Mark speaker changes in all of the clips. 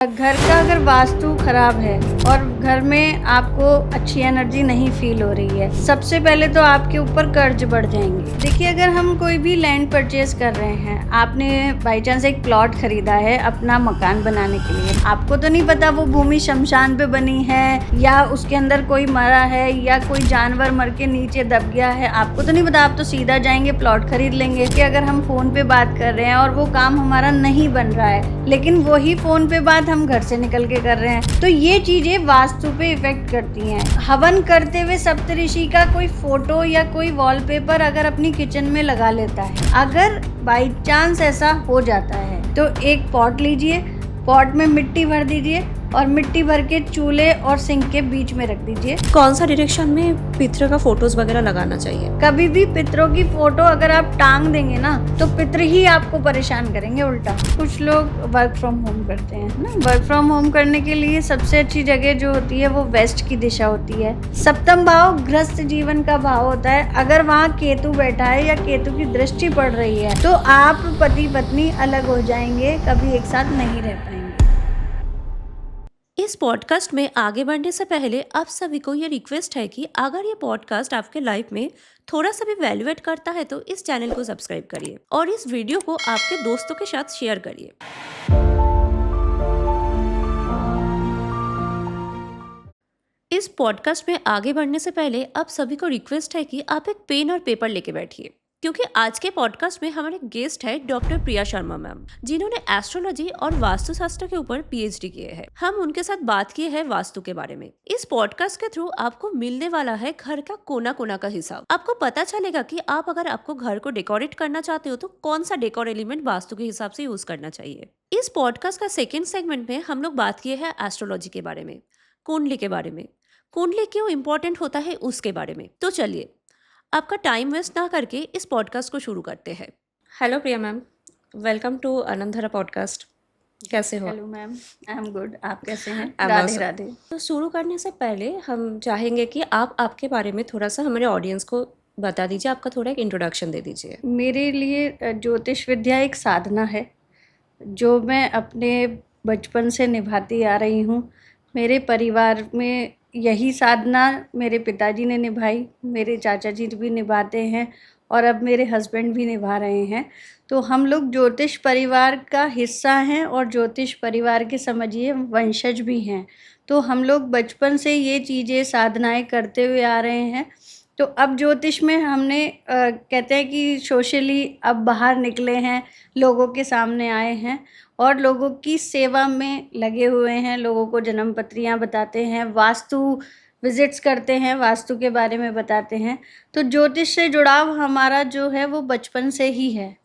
Speaker 1: घर का अगर वास्तु खराब है और घर में आपको अच्छी एनर्जी नहीं फील हो रही है, सबसे पहले तो आपके ऊपर कर्ज बढ़ जाएंगे। देखिए, अगर हम कोई भी लैंड परचेज कर रहे हैं, आपने बाई चांस एक प्लॉट खरीदा है अपना मकान बनाने के लिए, आपको तो नहीं पता वो भूमि शमशान पे बनी है या उसके अंदर कोई मरा है या कोई जानवर मर के नीचे दब गया है, आपको तो नहीं पता। आप तो सीधा जाएंगे प्लॉट खरीद लेंगे। कि अगर हम फोन पे बात कर रहे हैं और वो काम हमारा नहीं बन रहा है, लेकिन वही फोन पे बात हम घर से निकल के कर रहे हैं, तो ये चीजें वास्तु पे इफेक्ट करती हैं। हवन करते हुए सप्तऋषि का कोई फोटो या कोई वॉलपेपर अगर अपनी किचन में लगा लेता है, अगर बाई चांस ऐसा हो जाता है, तो एक पॉट लीजिए, पॉट में मिट्टी भर दीजिए और मिट्टी भर के चूल्हे और सिंक के बीच में रख दीजिए।
Speaker 2: कौन सा डायरेक्शन में पितरों का फोटोज वगैरह लगाना चाहिए?
Speaker 1: कभी भी पितरों की फोटो अगर आप टांग देंगे ना, तो पितर ही आपको परेशान करेंगे उल्टा। कुछ लोग वर्क फ्रॉम होम करते हैं ना, वर्क फ्रॉम होम करने के लिए सबसे अच्छी जगह जो होती है वो वेस्ट की दिशा होती है। सप्तम भाव गृहस्थ जीवन का भाव होता है। अगर वहाँ केतु बैठा है या केतु की दृष्टि पड़ रही है, तो आप पति पत्नी अलग हो जाएंगे, कभी एक साथ नहीं रह पाएंगे।
Speaker 2: इस पॉडकास्ट में आगे बढ़ने से पहले आप सभी को ये रिक्वेस्ट है कि अगर ये पॉडकास्ट आपके लाइफ में थोड़ा सा भी वैल्यू एड करता है तो इस चैनल को सब्सक्राइब करिए और इस वीडियो को आपके दोस्तों के साथ शेयर करिए। इस पॉडकास्ट में आगे बढ़ने से पहले आप सभी को रिक्वेस्ट है कि आप एक पेन और पेपर लेके बैठिए, क्योंकि आज के पॉडकास्ट में हमारे गेस्ट है डॉक्टर प्रिया शर्मा मैम, जिन्होंने एस्ट्रोलॉजी और वास्तुशास्त्र के ऊपर पीएचडी किए हैं। हम उनके साथ बात किए हैं वास्तु के बारे में। इस पॉडकास्ट के थ्रू आपको मिलने वाला है घर का कोना कोना का हिसाब। आपको पता चलेगा कि आप अगर आपको घर को डेकोरेट करना चाहते हो तो कौन सा डेकोर एलिमेंट वास्तु के हिसाब से यूज करना चाहिए। इस पॉडकास्ट का सेकेंड सेगमेंट में हम लोग बात किए हैं एस्ट्रोलॉजी के बारे में, कुंडली के बारे में, कुंडली क्यों इंपॉर्टेंट होता है उसके बारे में। तो चलिए आपका टाइम वेस्ट ना करके इस पॉडकास्ट को शुरू करते हैं। Hello Priya ma'am, welcome to Anandadhara podcast. कैसे हो?
Speaker 1: Hello ma'am, I am good. आप कैसे हैं?
Speaker 2: I'm
Speaker 1: Radhe
Speaker 2: also-
Speaker 1: Radhe.
Speaker 2: तो शुरू करने से पहले हम चाहेंगे कि आप आपके बारे में थोड़ा सा हमारे ऑडियंस को बता दीजिए, आपका थोड़ा एक इंट्रोडक्शन दे दीजिए।
Speaker 1: मेरे लिए ज्योतिष विद्या एक साधना है जो मैं अपने बचपन से निभाती आ रही हूँ। मेरे परिवार में यही साधना मेरे पिताजी ने निभाई, मेरे चाचा जी भी निभाते हैं और अब मेरे हस्बैंड भी निभा रहे हैं। तो हम लोग ज्योतिष परिवार का हिस्सा हैं और ज्योतिष परिवार के समझिए वंशज भी हैं। तो हम लोग बचपन से ये चीज़ें साधनाएं करते हुए आ रहे हैं। तो अब ज्योतिष में हमने कहते हैं कि सोशली अब बाहर निकले हैं, लोगों के सामने आए हैं और लोगों की सेवा में लगे हुए हैं। लोगों को जन्म पत्रियाँ बताते हैं, वास्तु विजिट्स करते हैं, वास्तु के बारे में बताते हैं। तो ज्योतिष से जुड़ाव हमारा जो है वो बचपन से ही है।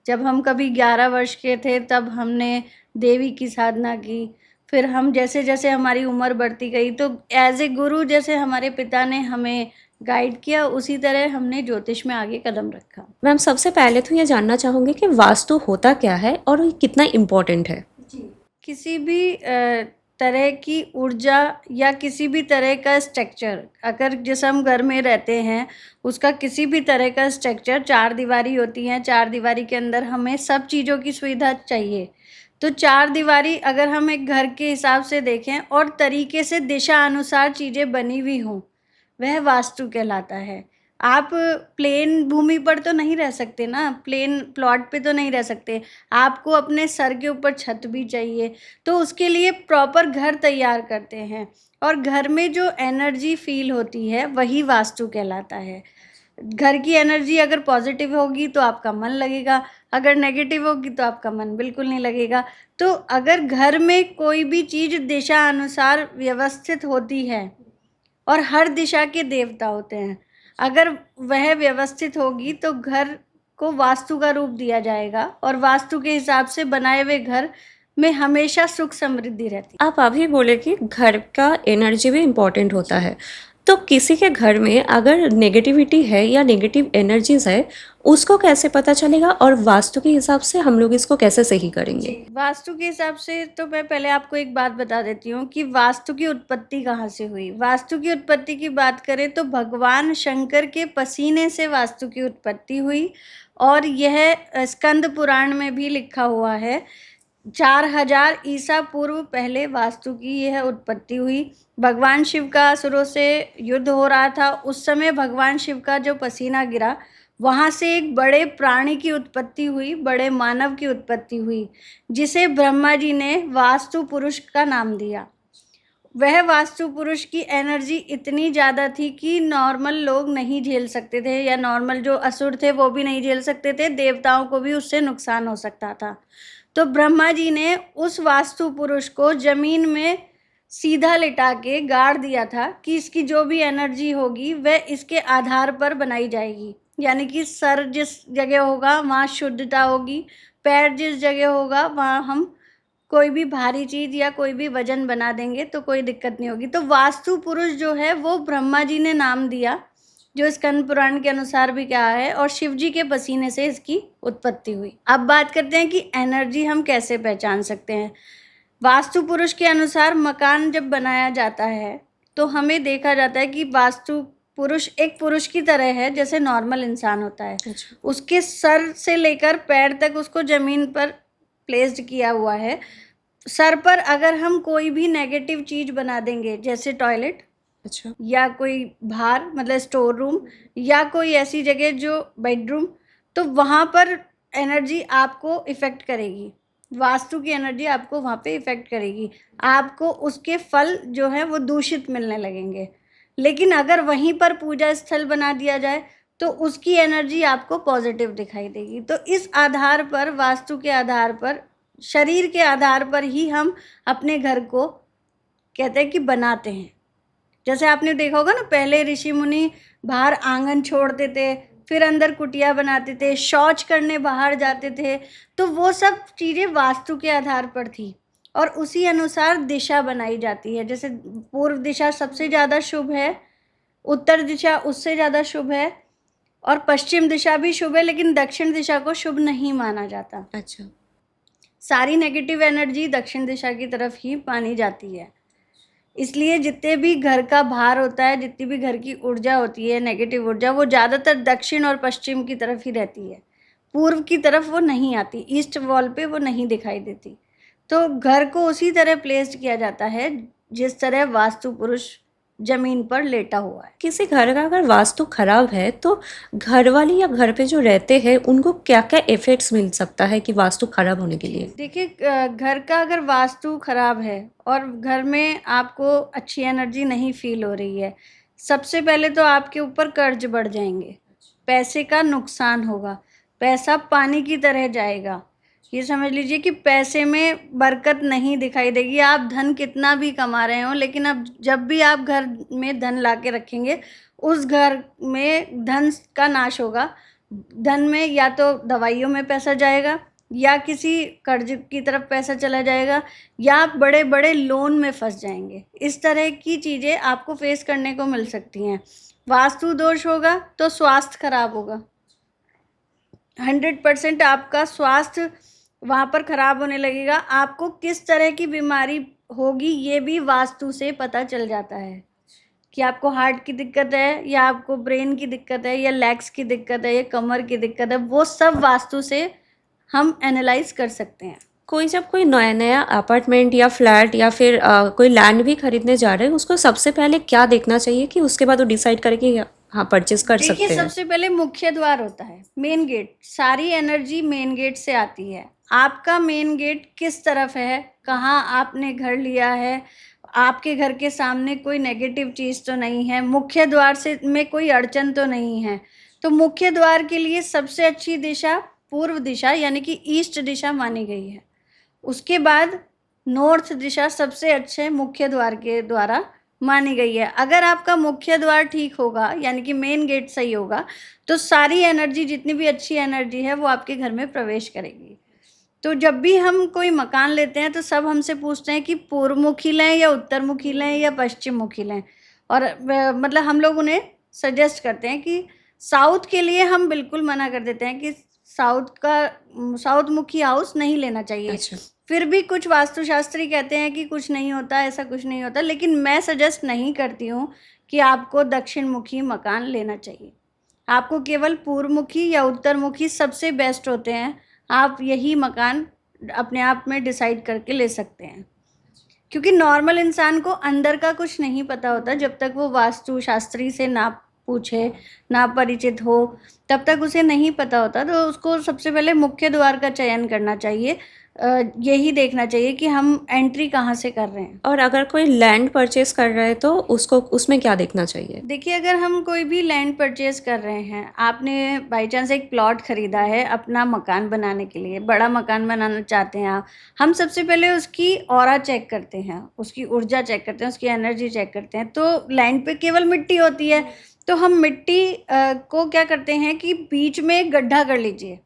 Speaker 1: जब हम कभी 11 वर्ष के थे तब हमने देवी की साधना की। फिर हम जैसे जैसे हमारी उम्र बढ़ती गई तो एज ए गुरु जैसे हमारे पिता ने हमें गाइड किया, उसी तरह हमने ज्योतिष में आगे कदम रखा।
Speaker 2: मैम, सबसे पहले तो ये जानना चाहूँगी कि वास्तु होता क्या है और ये कितना इम्पोर्टेंट है?
Speaker 1: किसी भी तरह की ऊर्जा या किसी भी तरह का स्ट्रक्चर, अगर जैसे हम घर में रहते हैं उसका किसी भी तरह का स्ट्रक्चर, 4 दीवारी होती हैं, 4 दीवारी के अंदर हमें सब चीज़ों की सुविधा चाहिए। तो 4 दीवारी अगर हम एक घर के हिसाब से देखें और तरीके से दिशा अनुसार चीज़ें बनी हुई हों, वह वास्तु कहलाता है। आप प्लेन भूमि पर तो नहीं रह सकते ना, प्लेन प्लॉट पे तो नहीं रह सकते। आपको अपने सर के ऊपर छत भी चाहिए, तो उसके लिए प्रॉपर घर तैयार करते हैं और घर में जो एनर्जी फील होती है वही वास्तु कहलाता है। घर की एनर्जी अगर पॉजिटिव होगी तो आपका मन लगेगा, अगर नेगेटिव होगी तो आपका मन बिल्कुल नहीं लगेगा। तो अगर घर में कोई भी चीज़ दिशा अनुसार व्यवस्थित होती है और हर दिशा के देवता होते हैं, अगर वह व्यवस्थित होगी तो घर को वास्तु का रूप दिया जाएगा और वास्तु के हिसाब से बनाए हुए घर में हमेशा सुख समृद्धि रहती है।
Speaker 2: आप अभी बोले कि घर का एनर्जी भी इम्पोर्टेंट होता है, तो किसी के घर में अगर नेगेटिविटी है या नेगेटिव एनर्जीज है उसको कैसे पता चलेगा और वास्तु के हिसाब से हम लोग इसको कैसे सही करेंगे?
Speaker 1: वास्तु के हिसाब से तो मैं पहले आपको एक बात बता देती हूँ कि वास्तु की उत्पत्ति कहाँ से हुई। वास्तु की उत्पत्ति की बात करें तो भगवान शंकर के पसीने से वास्तु की उत्पत्ति हुई और यह स्कंद पुराण में भी लिखा हुआ है 4000 ईसा पूर्व पहले वास्तु की यह उत्पत्ति हुई। भगवान शिव का असुरों से युद्ध हो रहा था। उस समय भगवान शिव का जो पसीना गिरा, वहाँ से एक बड़े प्राणी की उत्पत्ति हुई, बड़े मानव की उत्पत्ति हुई, जिसे ब्रह्मा जी ने वास्तु पुरुष का नाम दिया। वह वास्तु पुरुष की एनर्जी इतनी ज़्यादा थी कि नॉर्मल लोग नहीं झेल सकते थे, या नॉर्मल जो असुर थे वो भी नहीं झेल सकते थे, देवताओं को भी उससे नुकसान हो सकता था। तो ब्रह्मा जी ने उस वास्तु पुरुष को जमीन में सीधा लिटा के गाड़ दिया था कि इसकी जो भी एनर्जी होगी वह इसके आधार पर बनाई जाएगी। यानी कि सर जिस जगह होगा वहाँ शुद्धता होगी, पैर जिस जगह होगा वहाँ हम कोई भी भारी चीज़ या कोई भी वजन बना देंगे तो कोई दिक्कत नहीं होगी। तो वास्तु पुरुष जो है वो ब्रह्मा जी ने नाम दिया, जो स्कंद पुराण के अनुसार भी कहा है, और शिव जी के पसीने से इसकी उत्पत्ति हुई। अब बात करते हैं कि एनर्जी हम कैसे पहचान सकते हैं। वास्तु पुरुष के अनुसार मकान जब बनाया जाता है तो हमें देखा जाता है कि वास्तु पुरुष एक पुरुष की तरह है, जैसे नॉर्मल इंसान होता है।
Speaker 2: अच्छा।
Speaker 1: उसके सर से लेकर पैर तक उसको जमीन पर प्लेस्ड किया हुआ है। सर पर अगर हम कोई भी नेगेटिव चीज बना देंगे, जैसे टॉयलेट
Speaker 2: अच्छा।
Speaker 1: या कोई बाहर मतलब स्टोर रूम, या कोई ऐसी जगह जो बेडरूम, तो वहाँ पर एनर्जी आपको इफ़ेक्ट करेगी। वास्तु की एनर्जी आपको वहाँ पे इफ़ेक्ट करेगी। आपको उसके फल जो हैं वो दूषित मिलने लगेंगे। लेकिन अगर वहीं पर पूजा स्थल बना दिया जाए तो उसकी एनर्जी आपको पॉजिटिव दिखाई देगी। तो इस आधार पर, वास्तु के आधार पर, शरीर के आधार पर ही हम अपने घर को कहते हैं कि बनाते हैं। जैसे आपने देखा होगा ना, पहले ऋषि मुनि बाहर आंगन छोड़ते थे, फिर अंदर कुटिया बनाते थे, शौच करने बाहर जाते थे। तो वो सब चीज़ें वास्तु के आधार पर थी, और उसी अनुसार दिशा बनाई जाती है। जैसे पूर्व दिशा सबसे ज़्यादा शुभ है, उत्तर दिशा उससे ज़्यादा शुभ है, और पश्चिम दिशा भी शुभ है, लेकिन दक्षिण दिशा को शुभ नहीं माना जाता।
Speaker 2: अच्छा।
Speaker 1: सारी नेगेटिव एनर्जी दक्षिण दिशा की तरफ ही मानी जाती है। इसलिए जितने भी घर का भार होता है, जितनी भी घर की ऊर्जा होती है, नेगेटिव ऊर्जा, वो ज़्यादातर दक्षिण और पश्चिम की तरफ ही रहती है। पूर्व की तरफ वो नहीं आती, ईस्ट वॉल पे वो नहीं दिखाई देती। तो घर को उसी तरह प्लेस्ड किया जाता है जिस तरह वास्तु पुरुष जमीन पर लेटा हुआ है।
Speaker 2: किसी घर का अगर वास्तु खराब है तो घर वाले या घर पे जो रहते हैं उनको क्या क्या इफेक्ट्स मिल सकता है कि वास्तु खराब होने के लिए?
Speaker 1: देखिए, घर का अगर वास्तु खराब है और घर में आपको अच्छी एनर्जी नहीं फील हो रही है, सबसे पहले तो आपके ऊपर कर्ज बढ़ जाएंगे, पैसे का नुकसान होगा, पैसा पानी की तरह जाएगा। ये समझ लीजिए कि पैसे में बरकत नहीं दिखाई देगी। आप धन कितना भी कमा रहे हो, लेकिन अब जब भी आप घर में धन ला के रखेंगे, उस घर में धन का नाश होगा। धन में या तो दवाइयों में पैसा जाएगा, या किसी कर्ज की तरफ पैसा चला जाएगा, या आप बड़े बड़े लोन में फंस जाएंगे। इस तरह की चीज़ें आपको फेस करने को मिल सकती हैं। वास्तु दोष होगा तो स्वास्थ्य खराब होगा। 100% आपका स्वास्थ्य वहाँ पर खराब होने लगेगा। आपको किस तरह की बीमारी होगी ये भी वास्तु से पता चल जाता है, कि आपको हार्ट की दिक्कत है, या आपको ब्रेन की दिक्कत है, या लेग्स की दिक्कत है, या कमर की दिक्कत है। वो सब वास्तु से हम एनालाइज कर सकते हैं।
Speaker 2: कोई जब कोई नया नया अपार्टमेंट या फ्लैट या फिर कोई लैंड भी खरीदने जा रहे हैं, उसको सबसे पहले क्या देखना चाहिए कि उसके बाद वो डिसाइड करे कि हाँ परचेस कर सकते
Speaker 1: देखिए,
Speaker 2: हैं?
Speaker 1: सबसे पहले मुख्य द्वार होता है, मेन गेट। सारी एनर्जी मेन गेट से आती है। आपका मेन गेट किस तरफ है, कहाँ आपने घर लिया है, आपके घर के सामने कोई नेगेटिव चीज़ तो नहीं है, मुख्य द्वार से में कोई अड़चन तो नहीं है। तो मुख्य द्वार के लिए सबसे अच्छी दिशा पूर्व दिशा यानी कि ईस्ट दिशा मानी गई है। उसके बाद नॉर्थ दिशा सबसे अच्छे मुख्य द्वार के द्वारा मानी गई है। अगर आपका मुख्य द्वार ठीक होगा, यानी कि मेन गेट सही होगा, तो सारी एनर्जी, जितनी भी अच्छी एनर्जी है, वो आपके घर में प्रवेश करेगी। तो जब भी हम कोई मकान लेते हैं तो सब हमसे पूछते हैं कि पूर्वमुखी लें या उत्तरमुखी लें या पश्चिम मुखी लें, और मतलब हम लोग उन्हें सजेस्ट करते हैं कि साउथ के लिए हम बिल्कुल मना कर देते हैं कि साउथ मुखी हाउस नहीं लेना चाहिए।
Speaker 2: अच्छा।
Speaker 1: फिर भी कुछ वास्तुशास्त्री कहते हैं कि कुछ नहीं होता, ऐसा कुछ नहीं होता, लेकिन मैं सजेस्ट नहीं करती हूँ कि आपको दक्षिण मुखी मकान लेना चाहिए। आपको केवल पूर्वमुखी या उत्तरमुखी सबसे बेस्ट होते हैं। आप यही मकान अपने आप में डिसाइड करके ले सकते हैं, क्योंकि नॉर्मल इंसान को अंदर का कुछ नहीं पता होता जब तक वो वास्तु शास्त्री से ना पूछे, ना परिचित हो, तब तक उसे नहीं पता होता। तो उसको सबसे पहले मुख्य द्वार का चयन करना चाहिए, यही देखना चाहिए कि हम एंट्री कहाँ से कर रहे हैं।
Speaker 2: और अगर कोई लैंड परचेज कर रहा है तो उसको उसमें क्या देखना चाहिए?
Speaker 1: देखिए, अगर हम कोई भी लैंड परचेज कर रहे हैं, आपने बाई चांस एक प्लॉट खरीदा है अपना मकान बनाने के लिए, बड़ा मकान बनाना चाहते हैं आप, हम सबसे पहले उसकी ऑरा चेक करते हैं, उसकी ऊर्जा चेक करते हैं, उसकी एनर्जी चेक करते हैं। तो लैंड पे केवल मिट्टी होती है, तो हम मिट्टी को क्या करते हैं कि बीच में एक गड्ढा कर लीजिए,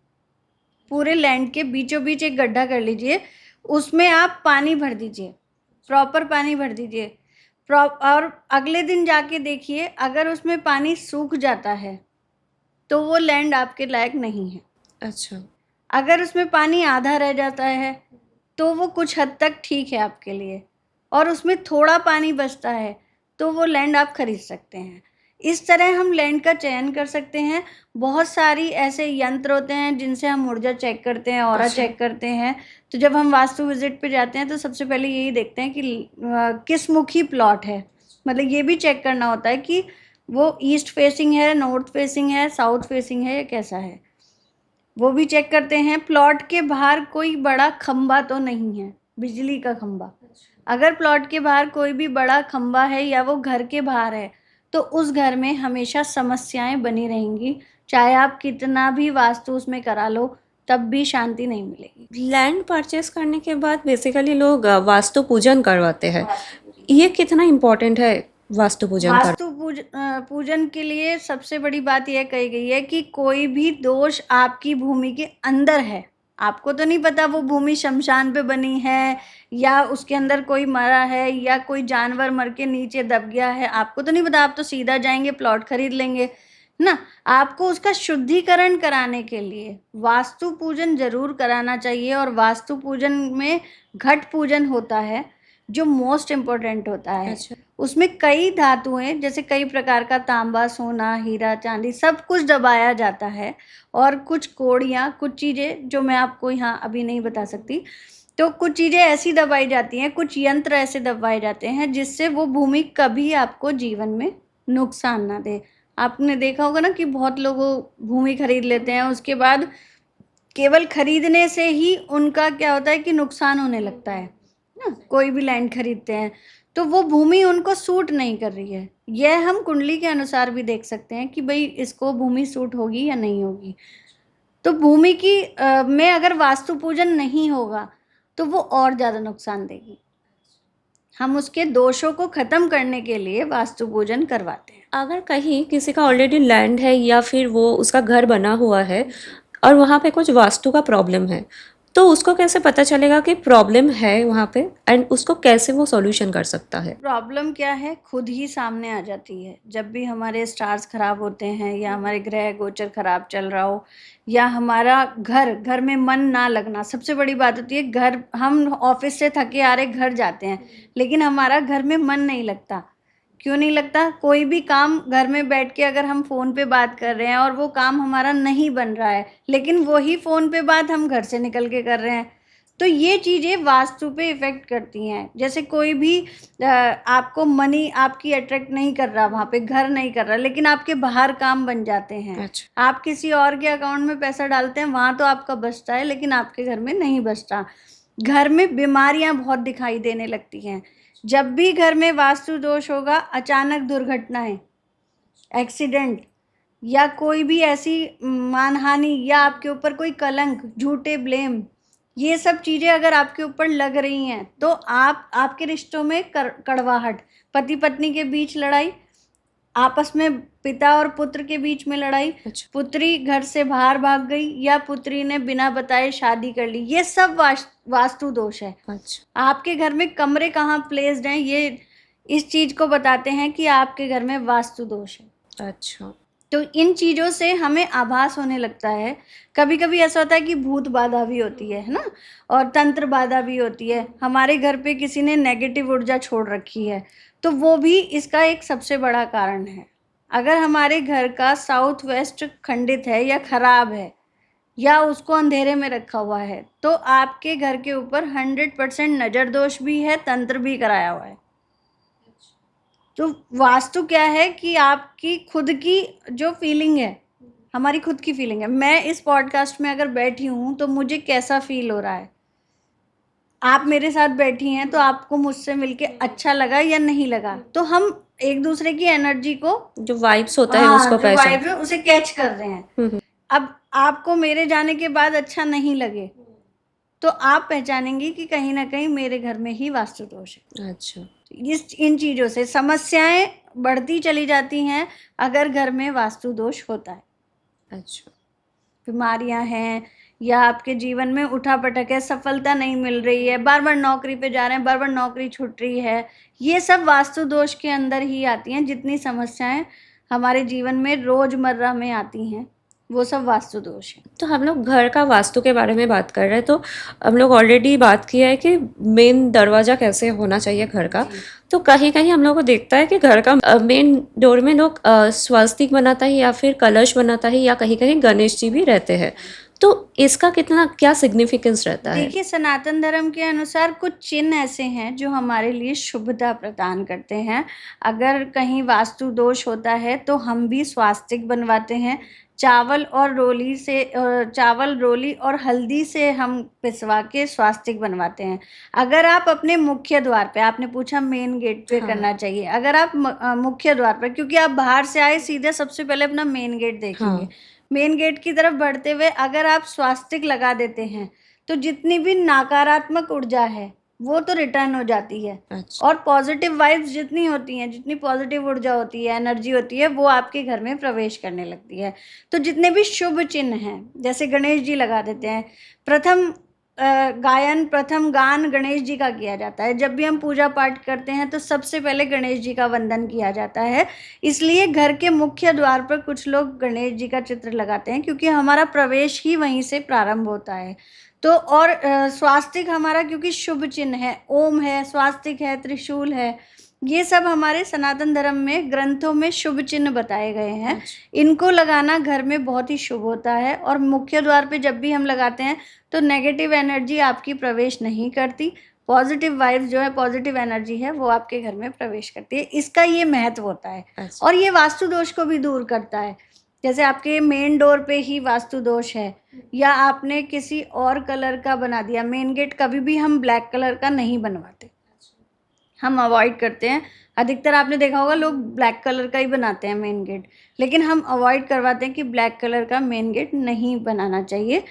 Speaker 1: पूरे लैंड के बीचों बीच एक गड्ढा कर लीजिए, उसमें आप पानी भर दीजिए, प्रॉपर पानी भर दीजिए। और अगले दिन जाके देखिए, अगर उसमें पानी सूख जाता है तो वो लैंड आपके लायक नहीं है।
Speaker 2: अच्छा।
Speaker 1: अगर उसमें पानी आधा रह जाता है तो वो कुछ हद तक ठीक है आपके लिए, और उसमें थोड़ा पानी बचता है तो वो लैंड आप खरीद सकते हैं। इस तरह हम लैंड का चयन कर सकते हैं। बहुत सारी ऐसे यंत्र होते हैं जिनसे हम ऊर्जा चेक करते हैं, ऑरा
Speaker 2: अच्छा।
Speaker 1: चेक करते हैं। तो जब हम वास्तु विजिट पे जाते हैं तो सबसे पहले यही देखते हैं कि किस मुखी प्लॉट है, मतलब ये भी चेक करना होता है कि वो ईस्ट फेसिंग है, नॉर्थ फेसिंग है, साउथ फेसिंग है, या कैसा है, वो भी चेक करते हैं। प्लॉट के बाहर कोई बड़ा खंबा तो नहीं है, बिजली का खंबा। अगर प्लॉट के बाहर कोई भी बड़ा खंबा है या वो घर के बाहर है तो उस घर में हमेशा समस्याएं बनी रहेंगी, चाहे आप कितना भी वास्तु उसमें करा लो तब भी शांति नहीं मिलेगी।
Speaker 2: लैंड परचेज करने के बाद बेसिकली लोग वास्तु पूजन करवाते हैं, ये कितना इम्पोर्टेंट है वास्तु पूजन कर?
Speaker 1: वास्तु पूजन के लिए सबसे बड़ी बात यह कही गई है कि कोई भी दोष आपकी भूमि के अंदर है, आपको तो नहीं पता वो भूमि शमशान पे बनी है या उसके अंदर कोई मरा है या कोई जानवर मर के नीचे दब गया है, आपको तो नहीं पता। आप तो सीधा जाएंगे, प्लॉट खरीद लेंगे ना। आपको उसका शुद्धिकरण कराने के लिए वास्तु पूजन जरूर कराना चाहिए, और वास्तु पूजन में घट पूजन होता है जो मोस्ट इम्पोर्टेंट होता है।
Speaker 2: अच्छा।
Speaker 1: उसमें कई धातुएं, जैसे कई प्रकार का तांबा, सोना, हीरा, चांदी, सब कुछ दबाया जाता है, और कुछ कोड़ियाँ, कुछ चीज़ें जो मैं आपको यहाँ अभी नहीं बता सकती, तो कुछ चीज़ें ऐसी दबाई जाती हैं, कुछ यंत्र ऐसे दबाए जाते हैं जिससे वो भूमि कभी आपको जीवन में नुकसान ना दे। आपने देखा होगा ना कि बहुत लोग भूमि खरीद लेते हैं, उसके बाद केवल खरीदने से ही उनका क्या होता है कि नुकसान होने लगता है ना। कोई भी लैंड खरीदते हैं तो वो भूमि उनको सूट नहीं कर रही है, यह हम कुंडली के अनुसार भी देख सकते हैं कि भाई इसको भूमि सूट होगी या नहीं होगी। तो भूमि की में अगर वास्तु पूजन नहीं होगा तो वो और ज़्यादा नुकसान देगी। हम उसके दोषों को खत्म करने के लिए वास्तु पूजन करवाते हैं।
Speaker 2: अगर कहीं किसी का ऑलरेडी लैंड है या फिर वो उसका घर बना हुआ है और वहाँ पे कुछ वास्तु का प्रॉब्लम है, तो उसको कैसे पता चलेगा कि प्रॉब्लम है वहाँ पे एंड उसको कैसे वो सॉल्यूशन कर सकता है?
Speaker 1: प्रॉब्लम क्या है, खुद ही सामने आ जाती है। जब भी हमारे स्टार्स खराब होते हैं या हमारे ग्रह गोचर खराब चल रहा हो या हमारा घर में मन ना लगना, सबसे बड़ी बात होती है। घर, हम ऑफिस से थके आ रहे घर जाते हैं लेकिन हमारा घर में मन नहीं लगता। क्यों नहीं लगता? कोई भी काम घर में बैठ के अगर हम फ़ोन पे बात कर रहे हैं और वो काम हमारा नहीं बन रहा है, लेकिन वही फ़ोन पे बात हम घर से निकल के कर रहे हैं, तो ये चीज़ें वास्तु पे इफ़ेक्ट करती हैं। जैसे कोई भी आपको मनी आपकी अट्रैक्ट नहीं कर रहा, वहाँ पे घर नहीं कर रहा, लेकिन आपके बाहर काम बन जाते हैं।
Speaker 2: अच्छा।
Speaker 1: आप किसी और के अकाउंट में पैसा डालते हैं, वहाँ तो आपका बचता है लेकिन आपके घर में नहीं बचता। घर में बीमारियाँ बहुत दिखाई देने लगती हैं। जब भी घर में वास्तु दोष होगा, अचानक दुर्घटनाएं, एक्सीडेंट या कोई भी ऐसी मानहानि या आपके ऊपर कोई कलंक, झूठे ब्लेम, ये सब चीज़ें अगर आपके ऊपर लग रही हैं तो आपके रिश्तों में कड़वाहट, पति पत्नी के बीच लड़ाई, आपस में पिता और पुत्र के बीच में लड़ाई,
Speaker 2: अच्छा।
Speaker 1: पुत्री घर से बाहर भाग गई या पुत्री ने बिना बताए शादी कर ली, ये सब वास्तु दोष है।
Speaker 2: अच्छा।
Speaker 1: आपके घर में कमरे कहाँ प्लेस्ड हैं, ये इस चीज़ को बताते हैं कि आपके घर में वास्तु दोष है।
Speaker 2: अच्छा।
Speaker 1: तो इन चीज़ों से हमें आभास होने लगता है। कभी कभी ऐसा होता है कि भूत बाधा भी होती है ना, और तंत्र बाधा भी होती है। हमारे घर पे किसी ने नेगेटिव ऊर्जा छोड़ रखी है, तो वो भी इसका एक सबसे बड़ा कारण है। अगर हमारे घर का साउथ वेस्ट खंडित है या खराब है या उसको अंधेरे में रखा हुआ है, तो आपके घर के ऊपर 100% नज़र दोष भी है, तंत्र भी कराया हुआ है। तो वास्तु क्या है कि आपकी खुद की जो फीलिंग है, हमारी खुद की फीलिंग है। मैं इस पॉडकास्ट में अगर बैठी हूँ तो मुझे कैसा फील हो रहा है, आप मेरे साथ बैठी हैं तो आपको मुझसे मिलके अच्छा लगा या नहीं लगा, तो हम एक दूसरे की एनर्जी को,
Speaker 2: जो वाइब्स होता है
Speaker 1: हाँ,
Speaker 2: उसको
Speaker 1: जो
Speaker 2: पहचान।
Speaker 1: वाइब है उसे कैच कर रहे हैं। अब आपको मेरे जाने के बाद अच्छा नहीं लगे तो आप पहचानेंगी कि कहीं ना कहीं मेरे घर में ही वास्तु दोष है।
Speaker 2: अच्छा।
Speaker 1: इन चीजों से समस्याएं बढ़ती चली जाती हैं अगर घर में वास्तु दोष होता है।
Speaker 2: अच्छा।
Speaker 1: बीमारियां हैं या आपके जीवन में उठा-पटक है, सफलता नहीं मिल रही है, बार-बार नौकरी पे जा रहे हैं, बार-बार नौकरी छूट रही है, ये सब वास्तु दोष के अंदर ही आती हैं। जितनी समस्याएं हमारे जीवन में रोजमर्रा में आती हैं, वो सब वास्तु दोष है।
Speaker 2: तो हम लोग घर का वास्तु के बारे में बात कर रहे हैं, तो हम लोग ऑलरेडी बात किया है कि मेन दरवाज़ा कैसे होना चाहिए घर का। तो कहीं कहीं हम लोग को देखता है कि घर का मेन डोर में लोग स्वस्तिक बनाता है या फिर कलश बनाता है, या कहीं कहीं गणेश जी भी रहते हैं। तो इसका कितना क्या सिग्निफिकेंस रहता है?
Speaker 1: देखिए, सनातन धर्म के अनुसार कुछ चिन्ह ऐसे हैं जो हमारे लिए शुभता प्रदान करते हैं। अगर कहीं वास्तु दोष होता है तो हम भी स्वास्तिक बनवाते हैं। चावल रोली और हल्दी से हम पिसवा के स्वास्तिक बनवाते हैं। अगर आप अपने मुख्य द्वार पे, आपने पूछा मेन गेट पे
Speaker 2: हाँ।
Speaker 1: करना चाहिए, अगर आप मुख्य द्वार पर, क्योंकि आप बाहर से आए सीधे सबसे पहले अपना मेन गेट देखेंगे।
Speaker 2: हाँ।
Speaker 1: मेन गेट की तरफ बढ़ते हुए अगर आप स्वास्तिक लगा देते हैं तो जितनी भी नकारात्मक ऊर्जा है वो तो रिटर्न हो जाती है,
Speaker 2: अच्छा।
Speaker 1: और पॉजिटिव वाइब्स जितनी होती हैं, जितनी पॉजिटिव ऊर्जा होती है, एनर्जी होती है, वो आपके घर में प्रवेश करने लगती है। तो जितने भी शुभ चिन्ह हैं, जैसे गणेश जी लगा देते हैं, प्रथम प्रथम गान गणेश जी का किया जाता है। जब भी हम पूजा पाठ करते हैं तो सबसे पहले गणेश जी का वंदन किया जाता है। इसलिए घर के मुख्य द्वार पर कुछ लोग गणेश जी का चित्र लगाते हैं, क्योंकि हमारा प्रवेश ही वहीं से प्रारंभ होता है। तो और स्वास्तिक हमारा क्योंकि शुभ चिन्ह है, ओम है, स्वास्तिक है, त्रिशूल है, ये सब हमारे सनातन धर्म में ग्रंथों में शुभ चिन्ह बताए गए हैं। इनको लगाना घर में बहुत ही शुभ होता है, और मुख्य द्वार पे जब भी हम लगाते हैं तो नेगेटिव एनर्जी आपकी प्रवेश नहीं करती। पॉजिटिव वाइब्स जो है, पॉजिटिव एनर्जी है, वो आपके घर में प्रवेश करती है। इसका ये महत्व होता है।
Speaker 2: अच्छा।
Speaker 1: और ये वास्तु दोष को भी दूर करता है। जैसे आपके मेन डोर पे ही वास्तु दोष है या आपने किसी और कलर का बना दिया, मेन गेट कभी भी हम ब्लैक कलर का नहीं बनवाते, हम अवॉइड करते हैं। अधिकतर आपने देखा होगा लोग ब्लैक कलर का ही बनाते हैं मेन गेट, लेकिन हम अवॉइड करवाते हैं कि ब्लैक कलर का मेन गेट नहीं बनाना चाहिए।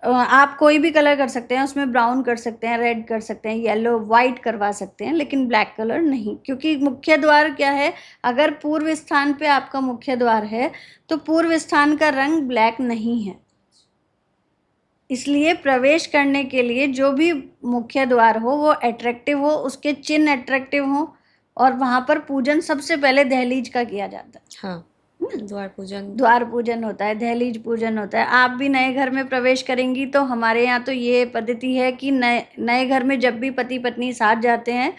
Speaker 1: आप कोई भी कलर कर सकते हैं, उसमें ब्राउन कर सकते हैं, रेड कर सकते हैं, येलो, वाइट करवा सकते हैं, लेकिन ब्लैक कलर नहीं। क्योंकि मुख्य द्वार क्या है, अगर पूर्व स्थान पे आपका मुख्य द्वार है तो पूर्व स्थान का रंग ब्लैक नहीं है। इसलिए प्रवेश करने के लिए जो भी मुख्य द्वार हो वो अट्रैक्टिव हो, उसके चिन्ह अट्रैक्टिव हो, और वहाँ पर पूजन सबसे पहले दहलीज का किया जाता है।
Speaker 2: हाँ।
Speaker 1: द्वार पूजन होता है, दहलीज पूजन होता है। आप भी नए घर में प्रवेश करेंगी तो हमारे यहाँ तो ये पद्धति है कि नए घर में जब भी पति पत्नी साथ जाते हैं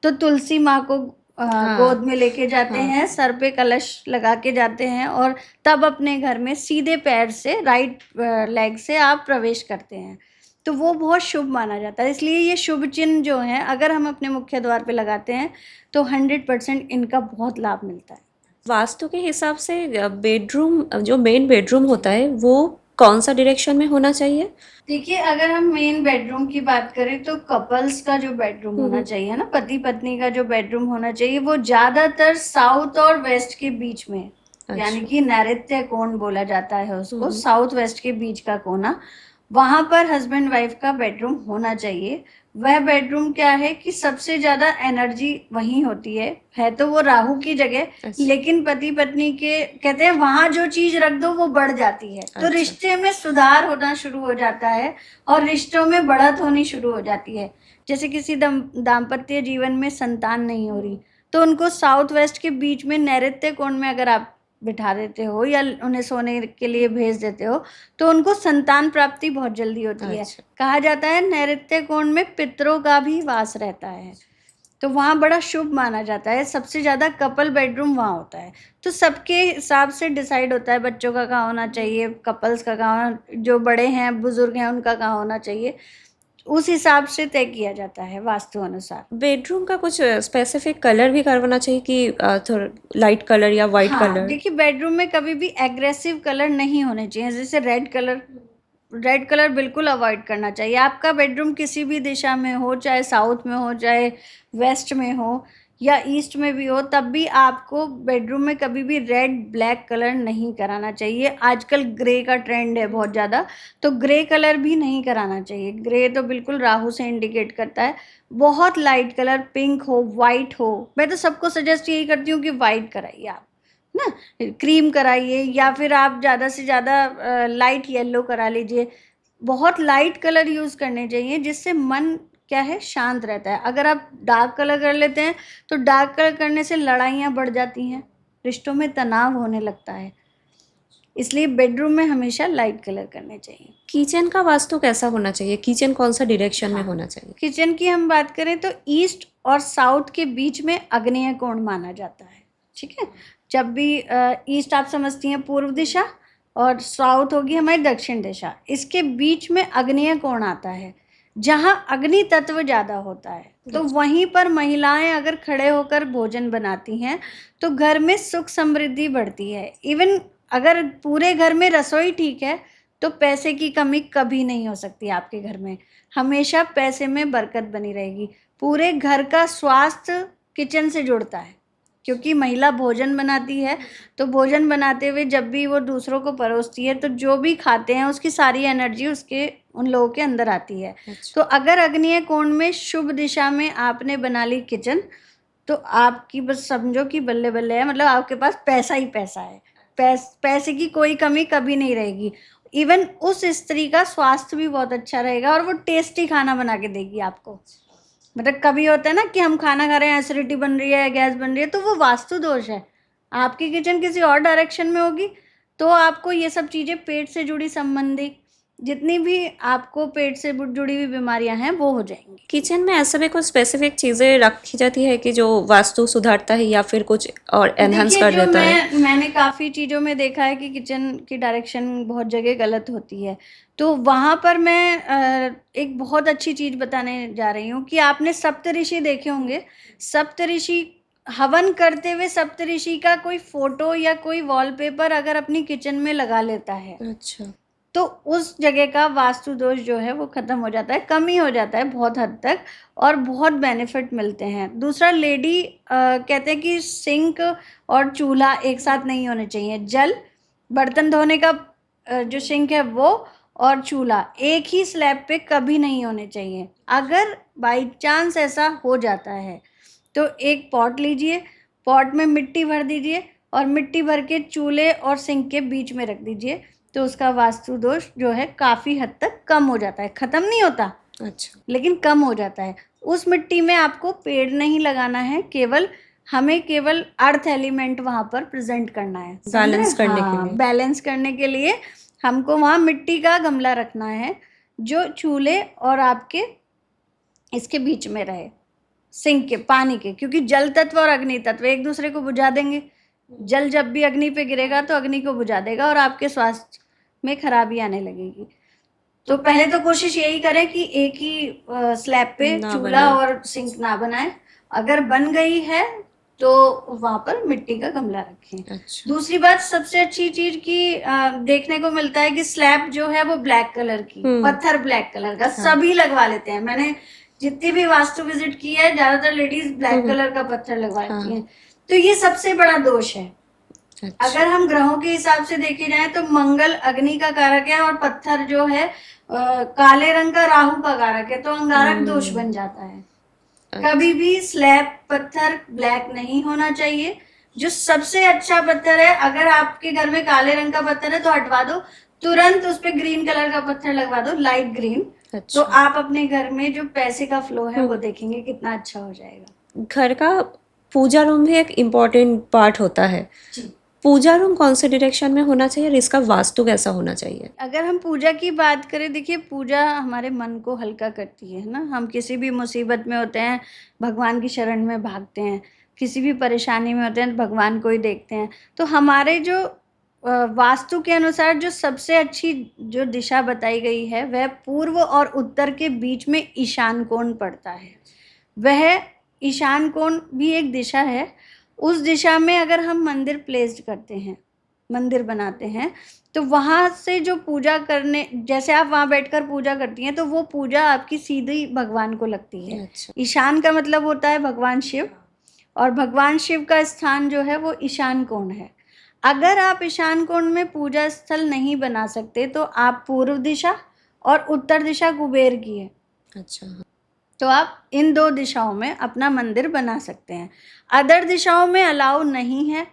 Speaker 1: तो तुलसी माँ को गोद में लेके जाते हैं, सर पे कलश लगा के जाते हैं, और तब अपने घर में सीधे पैर से, राइट लेग से आप प्रवेश करते हैं। तो वो बहुत शुभ माना जाता है। इसलिए ये शुभ चिन्ह जो हैं अगर हम अपने मुख्य द्वार पे लगाते हैं तो 100% इनका बहुत लाभ मिलता है।
Speaker 2: वास्तु के हिसाब से बेडरूम, जो मेन बेडरूम होता है, वो कौन सा डायरेक्शन में होना चाहिए?
Speaker 1: देखिए, अगर हम मेन बेडरूम की बात करें तो कपल्स का जो बेडरूम होना चाहिए ना, पति पत्नी का जो बेडरूम होना चाहिए, वो ज्यादातर साउथ और वेस्ट के बीच में, यानी कि नैऋत्य कोण बोला जाता है उसको, साउथ वेस्ट के बीच का कोना, वहां पर हस्बैंड वाइफ का बेडरूम होना चाहिए। वह बेडरूम क्या है कि सबसे ज्यादा एनर्जी वहीं होती है तो वो राहु की जगह, लेकिन पति पत्नी के कहते हैं वहां जो चीज रख दो वो बढ़ जाती है। तो रिश्ते में सुधार होना शुरू हो जाता है और रिश्तों में बढ़त होनी शुरू हो जाती है। जैसे किसी दाम्पत्य जीवन में संतान नहीं हो रही तो उनको साउथ वेस्ट के बीच में नैऋत्य कोण में अगर आप बिठा देते हो या उन्हें सोने के लिए भेज देते हो तो उनको संतान प्राप्ति बहुत जल्दी होती है। कहा जाता है नैऋत्य कोण में पितरों का भी वास रहता है। तो वहाँ बड़ा शुभ माना जाता है। सबसे ज़्यादा कपल बेडरूम वहाँ होता है। तो सबके हिसाब से डिसाइड होता है बच्चों का कहाँ होना चाहिए, कपल्स का कहाँ, जो बड़े हैं बुजुर्ग हैं उनका कहाँ होना चाहिए, उस हिसाब से तय किया जाता है वास्तु अनुसार।
Speaker 2: बेडरूम का कुछ स्पेसिफिक कलर भी करवाना चाहिए कि थोड़ा लाइट कलर या वाइट
Speaker 1: हाँ,
Speaker 2: कलर?
Speaker 1: देखिए बेडरूम में कभी भी एग्रेसिव कलर नहीं होने चाहिए, जैसे रेड कलर बिल्कुल अवॉइड करना चाहिए। आपका बेडरूम किसी भी दिशा में हो, चाहे साउथ में हो, चाहे वेस्ट में हो या ईस्ट में भी हो, तब भी आपको बेडरूम में कभी भी रेड ब्लैक कलर नहीं कराना चाहिए। आजकल ग्रे का ट्रेंड है बहुत ज़्यादा, तो ग्रे कलर भी नहीं कराना चाहिए। ग्रे तो बिल्कुल राहु से इंडिकेट करता है। बहुत लाइट कलर, पिंक हो, वाइट हो। मैं तो सबको सजेस्ट यही करती हूँ कि वाइट कराइए आप ना, क्रीम कराइए, या फिर आप ज़्यादा से ज़्यादा लाइट येलो करा लीजिए। बहुत लाइट कलर यूज़ करने चाहिए जिससे मन क्या है, शांत रहता है। अगर आप डार्क कलर कर लेते हैं तो डार्क कलर करने से लड़ाइयाँ बढ़ जाती हैं, रिश्तों में तनाव होने लगता है। इसलिए बेडरूम में हमेशा लाइट कलर करने चाहिए।
Speaker 2: किचन का वास्तु कैसा होना चाहिए? किचन कौन सा डायरेक्शन में होना चाहिए?
Speaker 1: किचन की हम बात करें तो ईस्ट और साउथ के बीच में आग्नेय कोण माना जाता है। ठीक है, जब भी ईस्ट आप समझती हैं पूर्व दिशा, और साउथ होगी हमारी दक्षिण दिशा, इसके बीच में आग्नेय कोण आता है। जहाँ अग्नि तत्व ज़्यादा होता है तो वहीं पर महिलाएं अगर खड़े होकर भोजन बनाती हैं तो घर में सुख समृद्धि बढ़ती है। इवन अगर पूरे घर में रसोई ठीक है तो पैसे की कमी कभी नहीं हो सकती आपके घर में। हमेशा पैसे में बरकत बनी रहेगी। पूरे घर का स्वास्थ्य किचन से जुड़ता है, क्योंकि महिला भोजन बनाती है, तो भोजन बनाते हुए जब भी वो दूसरों को परोसती है तो जो भी खाते हैं उसकी सारी एनर्जी उसके उन लोगों के अंदर आती है। तो अगर आग्नेय कोण में शुभ दिशा में आपने बना ली किचन, तो आपकी बस समझो कि बल्ले बल्ले है, मतलब आपके पास पैसा ही पैसा है। पैसे की कोई कमी कभी नहीं रहेगी। इवन उस स्त्री का स्वास्थ्य भी बहुत अच्छा रहेगा और वो टेस्टी खाना बना के देगी आपको। मतलब कभी होता है ना कि हम खाना खा रहे हैं, एसिडिटी बन रही है, गैस बन रही है, तो वो वास्तु दोष है। आपकी किचन किसी और डायरेक्शन में होगी तो आपको ये सब चीज़ें, पेट से जुड़ी संबंधी जितनी भी आपको पेट से जुड़ी हुई बीमारियां हैं वो हो जाएंगी।
Speaker 2: किचन में ऐसा भी कुछ स्पेसिफिक चीज़ें रखी जाती है कि जो वास्तु सुधारता है या फिर कुछ और एनहांस कर देता है?
Speaker 1: मैंने काफ़ी चीज़ों में देखा है कि किचन की डायरेक्शन बहुत जगह गलत होती है, तो वहाँ पर मैं एक बहुत अच्छी चीज़ बताने जा रही हूँ कि आपने सप्तऋषि देखे होंगे। सप्तऋषि हवन करते हुए सप्तऋषि का कोई फोटो या कोई वॉलपेपर अगर अपनी किचन में लगा लेता है,
Speaker 2: अच्छा।
Speaker 1: तो उस जगह का वास्तु दोष जो है वो ख़त्म हो जाता है, कम ही हो जाता है बहुत हद तक, और बहुत बेनिफिट मिलते हैं। दूसरा, लेडी कहते हैं कि सिंक और चूल्हा एक साथ नहीं होने चाहिए। जल बर्तन धोने का जो सिंक है वो और चूल्हा एक ही स्लैब पे कभी नहीं होने चाहिए। अगर बाई चांस ऐसा हो जाता है तो एक पॉट लीजिए, पॉट में मिट्टी भर दीजिए और मिट्टी भर के चूल्हे और सिंक के बीच में रख दीजिए, तो उसका वास्तु दोष जो है काफ़ी हद तक कम हो जाता है। ख़त्म नहीं होता,
Speaker 2: अच्छा,
Speaker 1: लेकिन कम हो जाता है। उस मिट्टी में आपको पेड़ नहीं लगाना है, हमें केवल अर्थ एलिमेंट वहाँ पर प्रेजेंट करना है,
Speaker 2: बैलेंस करने के लिए।
Speaker 1: बैलेंस करने के लिए हमको वहाँ मिट्टी का गमला रखना है जो चूल्हे और आपके इसके बीच में रहे, सिंक के पानी के, क्योंकि जल तत्व और अग्नि तत्व एक दूसरे को बुझा देंगे। जल जब भी अग्नि पे गिरेगा तो अग्नि को बुझा देगा और आपके स्वास्थ्य में खराबी आने लगेगी। तो पहले तो कोशिश यही करें कि एक ही स्लैब पे चूल्हा और सिंक ना बनाएं। अगर बन गई है तो वहां पर मिट्टी का गमला रखें।
Speaker 2: अच्छा।
Speaker 1: दूसरी बात, सबसे अच्छी चीज की देखने को मिलता है कि स्लैब जो है वो ब्लैक कलर की, पत्थर ब्लैक कलर का सभी लगवा लेते हैं। मैंने जितनी भी वास्तु विजिट की है, ज्यादातर लेडीज ब्लैक कलर का पत्थर लगवाती हैं। तो ये सबसे बड़ा दोष है।
Speaker 2: अच्छा।
Speaker 1: अगर हम ग्रहों के हिसाब से देखे जाए तो मंगल अग्नि का कारक है और पत्थर जो है काले रंग का राहु का कारक है, तो अंगारक दोष बन जाता है। कभी भी स्लैब पत्थर ब्लैक नहीं होना चाहिए। जो सबसे अच्छा पत्थर है, अगर आपके घर में काले रंग का पत्थर है तो हटवा दो, तुरंत उस पे ग्रीन कलर का पत्थर लगवा दो, लाइट ग्रीन।
Speaker 2: अच्छा।
Speaker 1: तो आप अपने घर में जो पैसे का फ्लो है वो देखेंगे कितना अच्छा हो जाएगा।
Speaker 2: घर का पूजा रूम भी एक इम्पोर्टेंट पार्ट होता है।
Speaker 1: जी।
Speaker 2: पूजा रूम कौन से डायरेक्शन में होना चाहिए और इसका वास्तु कैसा होना चाहिए?
Speaker 1: अगर हम पूजा की बात करें, देखिए पूजा हमारे मन को हल्का करती है ना। हम किसी भी मुसीबत में होते हैं, भगवान की शरण में भागते हैं, किसी भी परेशानी में होते हैं तो भगवान को ही देखते हैं। तो हमारे जो वास्तु के अनुसार जो सबसे अच्छी जो दिशा बताई गई है वह पूर्व और उत्तर के बीच में ईशान कोण पड़ता है। वह ईशान कोण भी एक दिशा है। उस दिशा में अगर हम मंदिर प्लेस्ड करते हैं, मंदिर बनाते हैं, तो वहाँ से जो पूजा करने, जैसे आप वहाँ बैठकर पूजा करती हैं तो वो पूजा आपकी सीधी भगवान को लगती है।
Speaker 2: अच्छा।
Speaker 1: ईशान का मतलब होता है भगवान शिव, और भगवान शिव का स्थान जो है वो ईशान कोण है। अगर आप ईशान कोण में पूजा स्थल नहीं बना सकते तो आप पूर्व दिशा और उत्तर दिशा कुबेर की है,
Speaker 2: अच्छा। हाँ।
Speaker 1: तो आप इन 2 दिशाओं में अपना मंदिर बना सकते हैं। अदर दिशाओं में अलाउ नहीं है।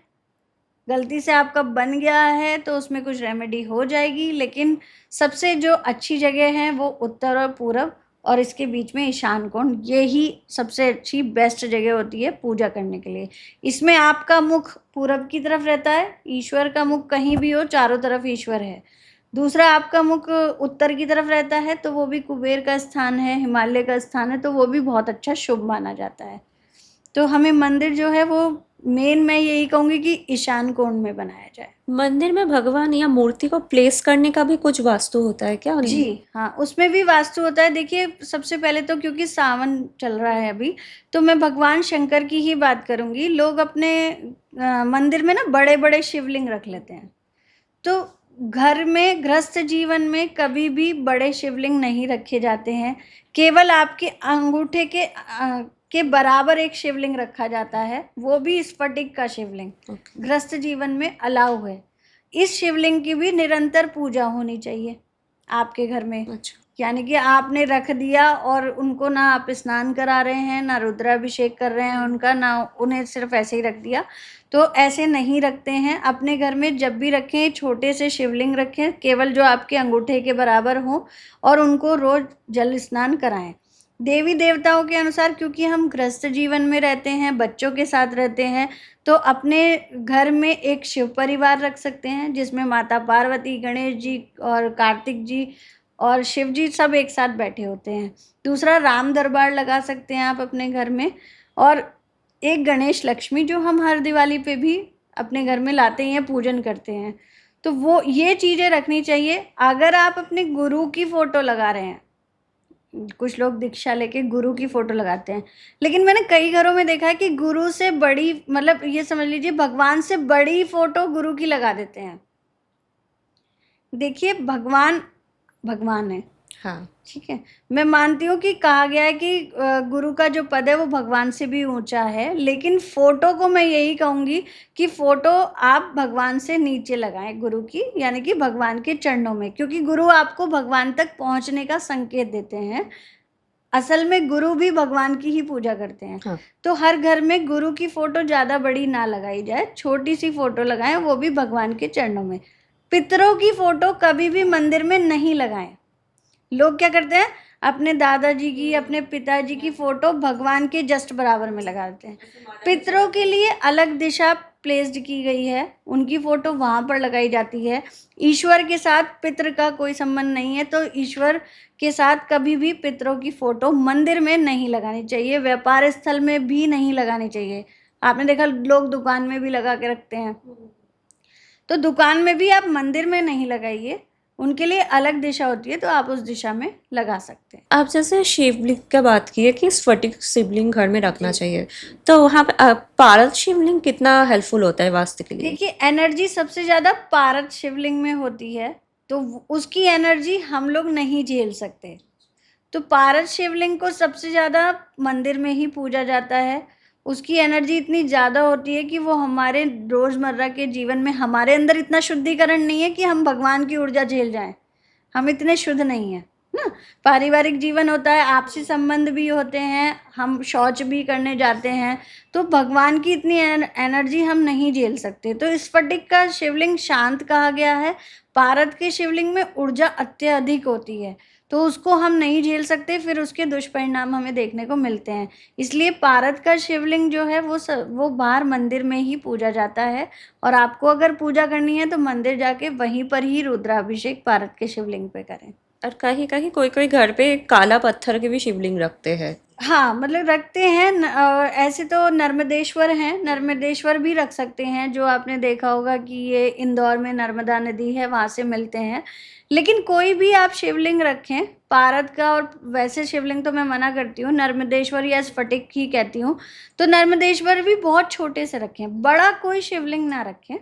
Speaker 1: गलती से आपका बन गया है तो उसमें कुछ रेमेडी हो जाएगी, लेकिन सबसे जो अच्छी जगह है वो उत्तर और पूरब और इसके बीच में ईशान कोण, यही सबसे अच्छी बेस्ट जगह होती है पूजा करने के लिए। इसमें आपका मुख पूरब की तरफ रहता है, ईश्वर का मुख कहीं भी हो, चारों तरफ ईश्वर है। दूसरा, आपका मुख उत्तर की तरफ रहता है तो वो भी कुबेर का स्थान है, हिमालय का स्थान है, तो वो भी बहुत अच्छा शुभ माना जाता है। तो हमें मंदिर जो है वो मेन मैं यही कहूँगी कि ईशान कोण में बनाया जाए।
Speaker 2: मंदिर में भगवान या मूर्ति को प्लेस करने का भी कुछ वास्तु होता है क्या?
Speaker 1: जी हाँ, उसमें भी वास्तु होता है। देखिए, सबसे पहले तो क्योंकि सावन चल रहा है अभी, तो मैं भगवान शंकर की ही बात करूँगी। लोग अपने मंदिर में ना बड़े-बड़े शिवलिंग रख लेते हैं। तो घर में गृहस्थ जीवन में कभी भी बड़े शिवलिंग नहीं रखे जाते हैं। केवल आपके अंगूठे के बराबर एक शिवलिंग रखा जाता है, वो भी स्फटिक का शिवलिंग
Speaker 2: ओके।
Speaker 1: गृहस्थ जीवन में अलाउ है। इस शिवलिंग की भी निरंतर पूजा होनी चाहिए आपके घर में।
Speaker 2: अच्छा।
Speaker 1: यानी कि आपने रख दिया और उनको ना आप स्नान करा रहे हैं, ना रुद्राभिषेक कर रहे हैं उनका, ना उन्हें सिर्फ ऐसे ही रख दिया, तो ऐसे नहीं रखते हैं। अपने घर में जब भी रखें छोटे से शिवलिंग रखें, केवल जो आपके अंगूठे के बराबर हों, और उनको रोज़ जल स्नान कराएं। देवी देवताओं के अनुसार, क्योंकि हम गृहस्थ जीवन में रहते हैं, बच्चों के साथ रहते हैं, तो अपने घर में एक शिव परिवार रख सकते हैं जिसमें माता पार्वती, गणेश जी और कार्तिक जी और शिव जी सब एक साथ बैठे होते हैं। दूसरा, राम दरबार लगा सकते हैं आप अपने घर में, और एक गणेश लक्ष्मी जो हम हर दिवाली पे भी अपने घर में लाते हैं, पूजन करते हैं, तो वो ये चीज़ें रखनी चाहिए। अगर आप अपने गुरु की फ़ोटो लगा रहे हैं, कुछ लोग दीक्षा लेके गुरु की फ़ोटो लगाते हैं, लेकिन मैंने कई घरों में देखा है कि गुरु से बड़ी, मतलब ये समझ लीजिए भगवान से बड़ी फ़ोटो गुरु की लगा देते हैं। देखिए, भगवान भगवान है,
Speaker 2: हाँ।
Speaker 1: ठीक है। मैं मानती हूँ कि कहा गया है कि गुरु का जो पद है वो भगवान से भी ऊंचा है, लेकिन फोटो को मैं यही कहूँगी कि फोटो आप भगवान से नीचे लगाएं, गुरु की, यानी कि भगवान के चरणों में, क्योंकि गुरु आपको भगवान तक पहुँचने का संकेत देते हैं। असल में गुरु भी भगवान की ही पूजा करते हैं।
Speaker 2: हाँ।
Speaker 1: तो हर घर में गुरु की फोटो ज़्यादा बड़ी ना लगाई जाए, छोटी सी फोटो लगाएं, वो भी भगवान के चरणों में। पितरों की फोटो कभी भी मंदिर में नहीं लगाएं। लोग क्या करते हैं, अपने दादाजी की, अपने पिताजी की फोटो भगवान के जस्ट बराबर में लगा देते हैं। पितरों के लिए अलग दिशा प्लेस्ड की गई है, उनकी फोटो वहाँ पर लगाई जाती है। ईश्वर के साथ पितर का कोई संबंध नहीं है, तो ईश्वर के साथ कभी भी पितरों की फोटो मंदिर में नहीं लगानी चाहिए, व्यापार स्थल में भी नहीं लगानी चाहिए। आपने देखा लोग दुकान में भी लगा के रखते हैं, तो दुकान में भी आप मंदिर में नहीं लगाइए, उनके लिए अलग दिशा होती है, तो आप उस दिशा में लगा सकते हैं।
Speaker 2: आप जैसे शिवलिंग का बात की है कि स्फटिक शिवलिंग घर में रखना चाहिए, तो वहाँ पे पारद शिवलिंग कितना हेल्पफुल होता है वास्तु के लिए?
Speaker 1: देखिए, एनर्जी सबसे ज़्यादा पारद शिवलिंग में होती है, तो उसकी एनर्जी हम लोग नहीं झेल सकते। तो पारद शिवलिंग को सबसे ज़्यादा मंदिर में ही पूजा जाता है। उसकी एनर्जी इतनी ज़्यादा होती है कि वो हमारे रोज़मर्रा के जीवन में, हमारे अंदर इतना शुद्धिकरण नहीं है कि हम भगवान की ऊर्जा झेल जाएं। हम इतने शुद्ध नहीं हैं ना। पारिवारिक जीवन होता है, आपसी संबंध भी होते हैं, हम शौच भी करने जाते हैं, तो भगवान की इतनी एनर्जी हम नहीं झेल सकते। तो स्फटिक का शिवलिंग शांत कहा गया है। पारद के शिवलिंग में ऊर्जा अत्यधिक होती है, तो उसको हम नहीं झेल सकते, फिर उसके दुष्परिणाम हमें देखने को मिलते हैं। इसलिए पारद का शिवलिंग जो है वो बाहर मंदिर में ही पूजा जाता है, और आपको अगर पूजा करनी है तो मंदिर जाके वहीं पर ही रुद्राभिषेक पारद के शिवलिंग पे करें।
Speaker 2: और कहीं-कहीं कोई-कोई घर पे काला पत्थर के भी शिवलिंग रखते हैं।
Speaker 1: हाँ, मतलब रखते हैं ऐसे तो नर्मदेश्वर हैं, नर्मदेश्वर भी रख सकते हैं, जो आपने देखा होगा कि ये इंदौर में नर्मदा नदी है, वहाँ से मिलते हैं। लेकिन कोई भी आप शिवलिंग रखें, पारद का, और वैसे शिवलिंग तो मैं मना करती हूँ, नर्मदेश्वर या स्फटिक ही कहती हूँ। तो नर्मदेश्वर भी बहुत छोटे से रखें, बड़ा कोई शिवलिंग ना रखें,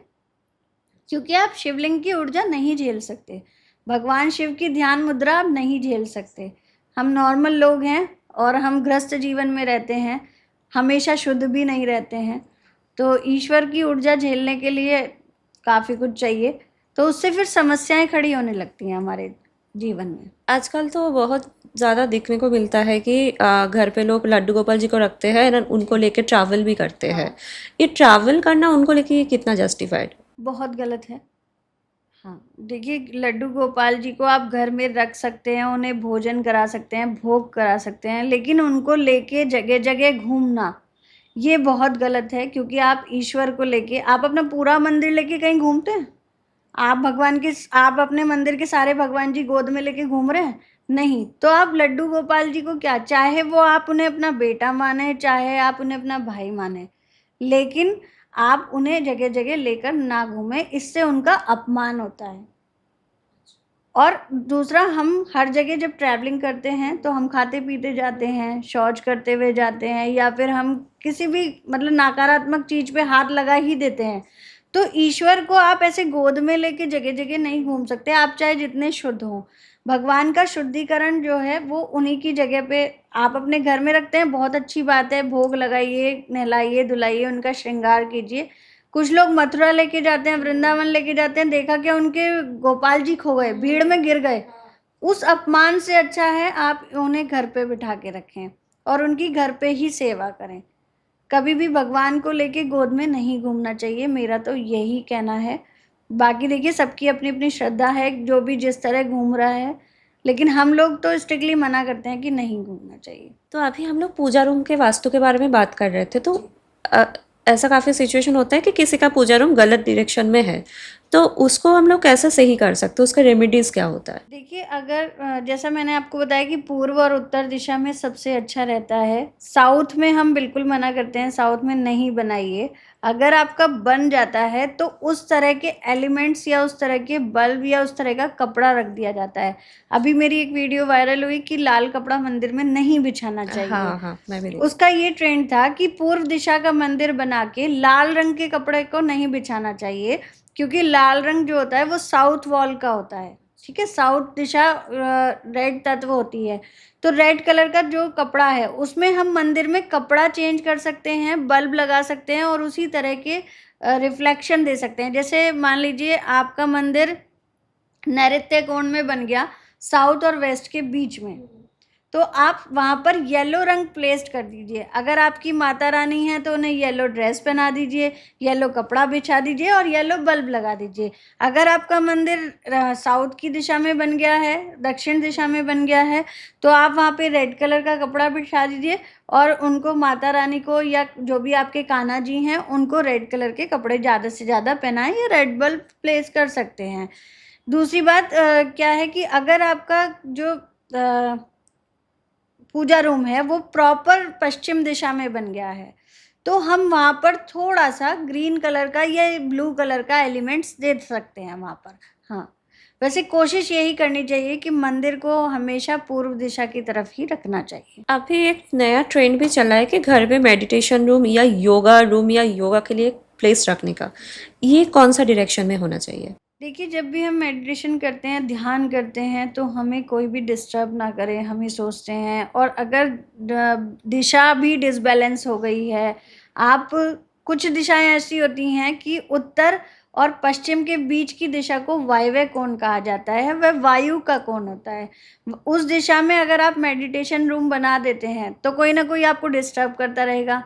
Speaker 1: क्योंकि आप शिवलिंग की ऊर्जा नहीं झेल सकते। भगवान शिव की ध्यान मुद्रा आप नहीं झेल सकते। हम नॉर्मल लोग हैं और हम गृहस्थ जीवन में रहते हैं, हमेशा शुद्ध भी नहीं रहते हैं। तो ईश्वर की ऊर्जा झेलने के लिए काफ़ी कुछ चाहिए, तो उससे फिर समस्याएं खड़ी होने लगती हैं हमारे जीवन में।
Speaker 2: आजकल तो बहुत ज़्यादा देखने को मिलता है कि घर पे लोग लड्डू गोपाल जी को रखते हैं और उनको लेके ट्रैवल भी करते हैं। ये ट्रैवल करना उनको लेके ये कितना जस्टिफाइड?
Speaker 1: बहुत गलत है। हाँ, देखिए, लड्डू गोपाल जी को आप घर में रख सकते हैं, उन्हें भोजन करा सकते हैं, भोग करा सकते हैं, लेकिन उनको लेके जगह-जगह घूमना, ये बहुत गलत है। क्योंकि आप ईश्वर को लेके, आप अपना पूरा मंदिर लेके कहीं घूमते हैं? आप अपने मंदिर के सारे भगवान जी गोद में लेके घूम रहे हैं? नहीं। तो आप लड्डू गोपाल जी को क्या, चाहे वो आप उन्हें अपना बेटा माने, चाहे आप उन्हें अपना भाई माने, लेकिन आप उन्हें जगह-जगह लेकर ना घूमें, इससे उनका अपमान होता है। और दूसरा, हम हर जगह जब ट्रैवलिंग करते हैं तो हम खाते-पीते जाते हैं, शौच करते हुए जाते हैं, या फिर हम किसी भी मतलब नकारात्मक चीज़ पे हाथ लगा ही देते हैं। तो ईश्वर को आप ऐसे गोद में लेके जगह-जगह नहीं घूम सकते, आप चाहे जितने शुद्ध हों। भगवान का शुद्धिकरण जो है वो उन्हीं की जगह पे, आप अपने घर में रखते हैं, बहुत अच्छी बात है, भोग लगाइए, नहलाइए-धुलाइए, उनका श्रृंगार कीजिए। कुछ लोग मथुरा लेके जाते हैं, वृंदावन लेके जाते हैं, देखा क्या, उनके गोपाल जी खो गए, भीड़ में गिर गए। उस अपमान से अच्छा है आप उन्हें घर पे बिठा के रखें और उनकी घर पे ही सेवा करें। कभी भी भगवान को लेके गोद में नहीं घूमना चाहिए, मेरा तो यही कहना है। बाकी देखिए, सबकी अपनी-अपनी श्रद्धा है, जो भी जिस तरह घूम रहा है, लेकिन हम लोग तो स्ट्रिक्टली मना करते हैं कि नहीं घूमना चाहिए।
Speaker 2: तो अभी हम लोग पूजा रूम के वास्तु के बारे में बात कर रहे थे, तो अ, ऐसा काफ़ी सिचुएशन होता है कि किसी का पूजा रूम गलत डायरेक्शन में है, तो उसको हम लोग कैसे सही कर सकते हैं? उसका रेमेडीज़ क्या होता है?
Speaker 1: देखिए, अगर जैसा मैंने आपको बताया कि पूर्व और उत्तर दिशा में सबसे अच्छा रहता है। साउथ में हम बिल्कुल मना करते हैं, साउथ में नहीं बनाइए। अगर आपका बन जाता है तो उस तरह के एलिमेंट्स या उस तरह के बल्ब या उस तरह का कपड़ा रख दिया जाता है। अभी मेरी एक वीडियो वायरल हुई कि लाल कपड़ा मंदिर में नहीं बिछाना चाहिए।
Speaker 2: हाँ, हाँ, मैं भी देखी।
Speaker 1: उसका ये ट्रेंड था कि पूर्व दिशा का मंदिर बना के लाल रंग के कपड़े को नहीं बिछाना चाहिए, क्योंकि लाल रंग जो होता है वो साउथ वॉल का होता है, ठीक है? साउथ दिशा रेड तत्व होती है, तो रेड कलर का जो कपड़ा है उसमें हम मंदिर में कपड़ा चेंज कर सकते हैं, बल्ब लगा सकते हैं और उसी तरह के रिफ्लेक्शन दे सकते हैं। जैसे मान लीजिए आपका मंदिर नैऋत्य कोण में बन गया, साउथ और वेस्ट के बीच में, तो आप वहाँ पर येलो रंग प्लेस्ड कर दीजिए। अगर आपकी माता रानी है तो उन्हें येलो ड्रेस पहना दीजिए, येलो कपड़ा बिछा दीजिए और येलो बल्ब लगा दीजिए। अगर आपका मंदिर साउथ की दिशा में बन गया है, दक्षिण दिशा में बन गया है, तो आप वहाँ पे रेड कलर का कपड़ा बिछा दीजिए और उनको, माता रानी को या जो भी आपके कान्हा जी हैं, उनको रेड कलर के कपड़े ज़्यादा से ज़्यादा पहनाएं या रेड बल्ब प्लेस कर सकते हैं। दूसरी बात क्या है कि अगर आपका जो पूजा रूम है वो प्रॉपर पश्चिम दिशा में बन गया है, तो हम वहाँ पर थोड़ा-सा ग्रीन कलर का या ब्लू कलर का एलिमेंट्स दे सकते हैं वहाँ पर। हाँ, वैसे कोशिश यही करनी चाहिए कि मंदिर को हमेशा पूर्व दिशा की तरफ ही रखना चाहिए।
Speaker 2: अभी एक नया ट्रेंड भी चला है कि घर में मेडिटेशन रूम या योगा रूम या योगा के लिए एक प्लेस रखने का। ये कौन-सा डायरेक्शन में होना चाहिए?
Speaker 1: देखिए, जब भी हम मेडिटेशन करते हैं, ध्यान करते हैं, तो हमें कोई भी डिस्टर्ब ना करे, हम ही सोचते हैं। और अगर दिशा भी डिसबैलेंस हो गई है, आप, कुछ दिशाएं ऐसी होती हैं कि उत्तर और पश्चिम के बीच की दिशा को वायव्य कोण कहा जाता है, वह वायु का कोण होता है। उस दिशा में अगर आप मेडिटेशन रूम बना देते हैं तो कोई ना कोई आपको डिस्टर्ब करता रहेगा।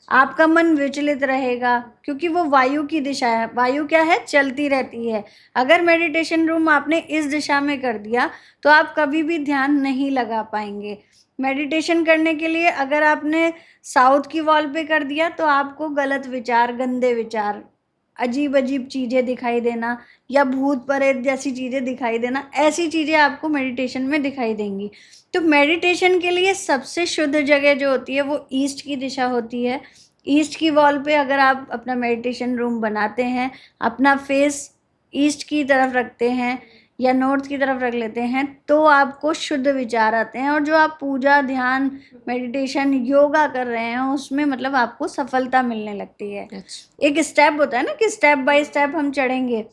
Speaker 1: आपका मन विचलित रहेगा, क्योंकि वो वायु की दिशा है। वायु क्या है? चलती रहती है। अगर मेडिटेशन रूम आपने इस दिशा में कर दिया तो आप कभी भी ध्यान नहीं लगा पाएंगे। मेडिटेशन करने के लिए अगर आपने साउथ की वॉल पे कर दिया तो आपको गलत विचार, गंदे विचार, अजीब अजीब चीज़ें दिखाई देना या भूत प्रेत जैसी चीज़ें दिखाई देना, ऐसी चीज़ें आपको मेडिटेशन में दिखाई देंगी। तो मेडिटेशन के लिए सबसे शुद्ध जगह जो होती है वो ईस्ट की दिशा होती है। ईस्ट की वॉल पे अगर आप अपना मेडिटेशन रूम बनाते हैं, अपना फेस ईस्ट की तरफ रखते हैं या नॉर्थ की तरफ रख लेते हैं, तो आपको शुद्ध विचार आते हैं। और जो आप पूजा, ध्यान, मेडिटेशन, योगा कर रहे हैं उसमें मतलब आपको सफलता मिलने लगती है।
Speaker 2: अच्छा।
Speaker 1: एक स्टेप होता है ना कि स्टेप बाय स्टेप हम चढ़ेंगे।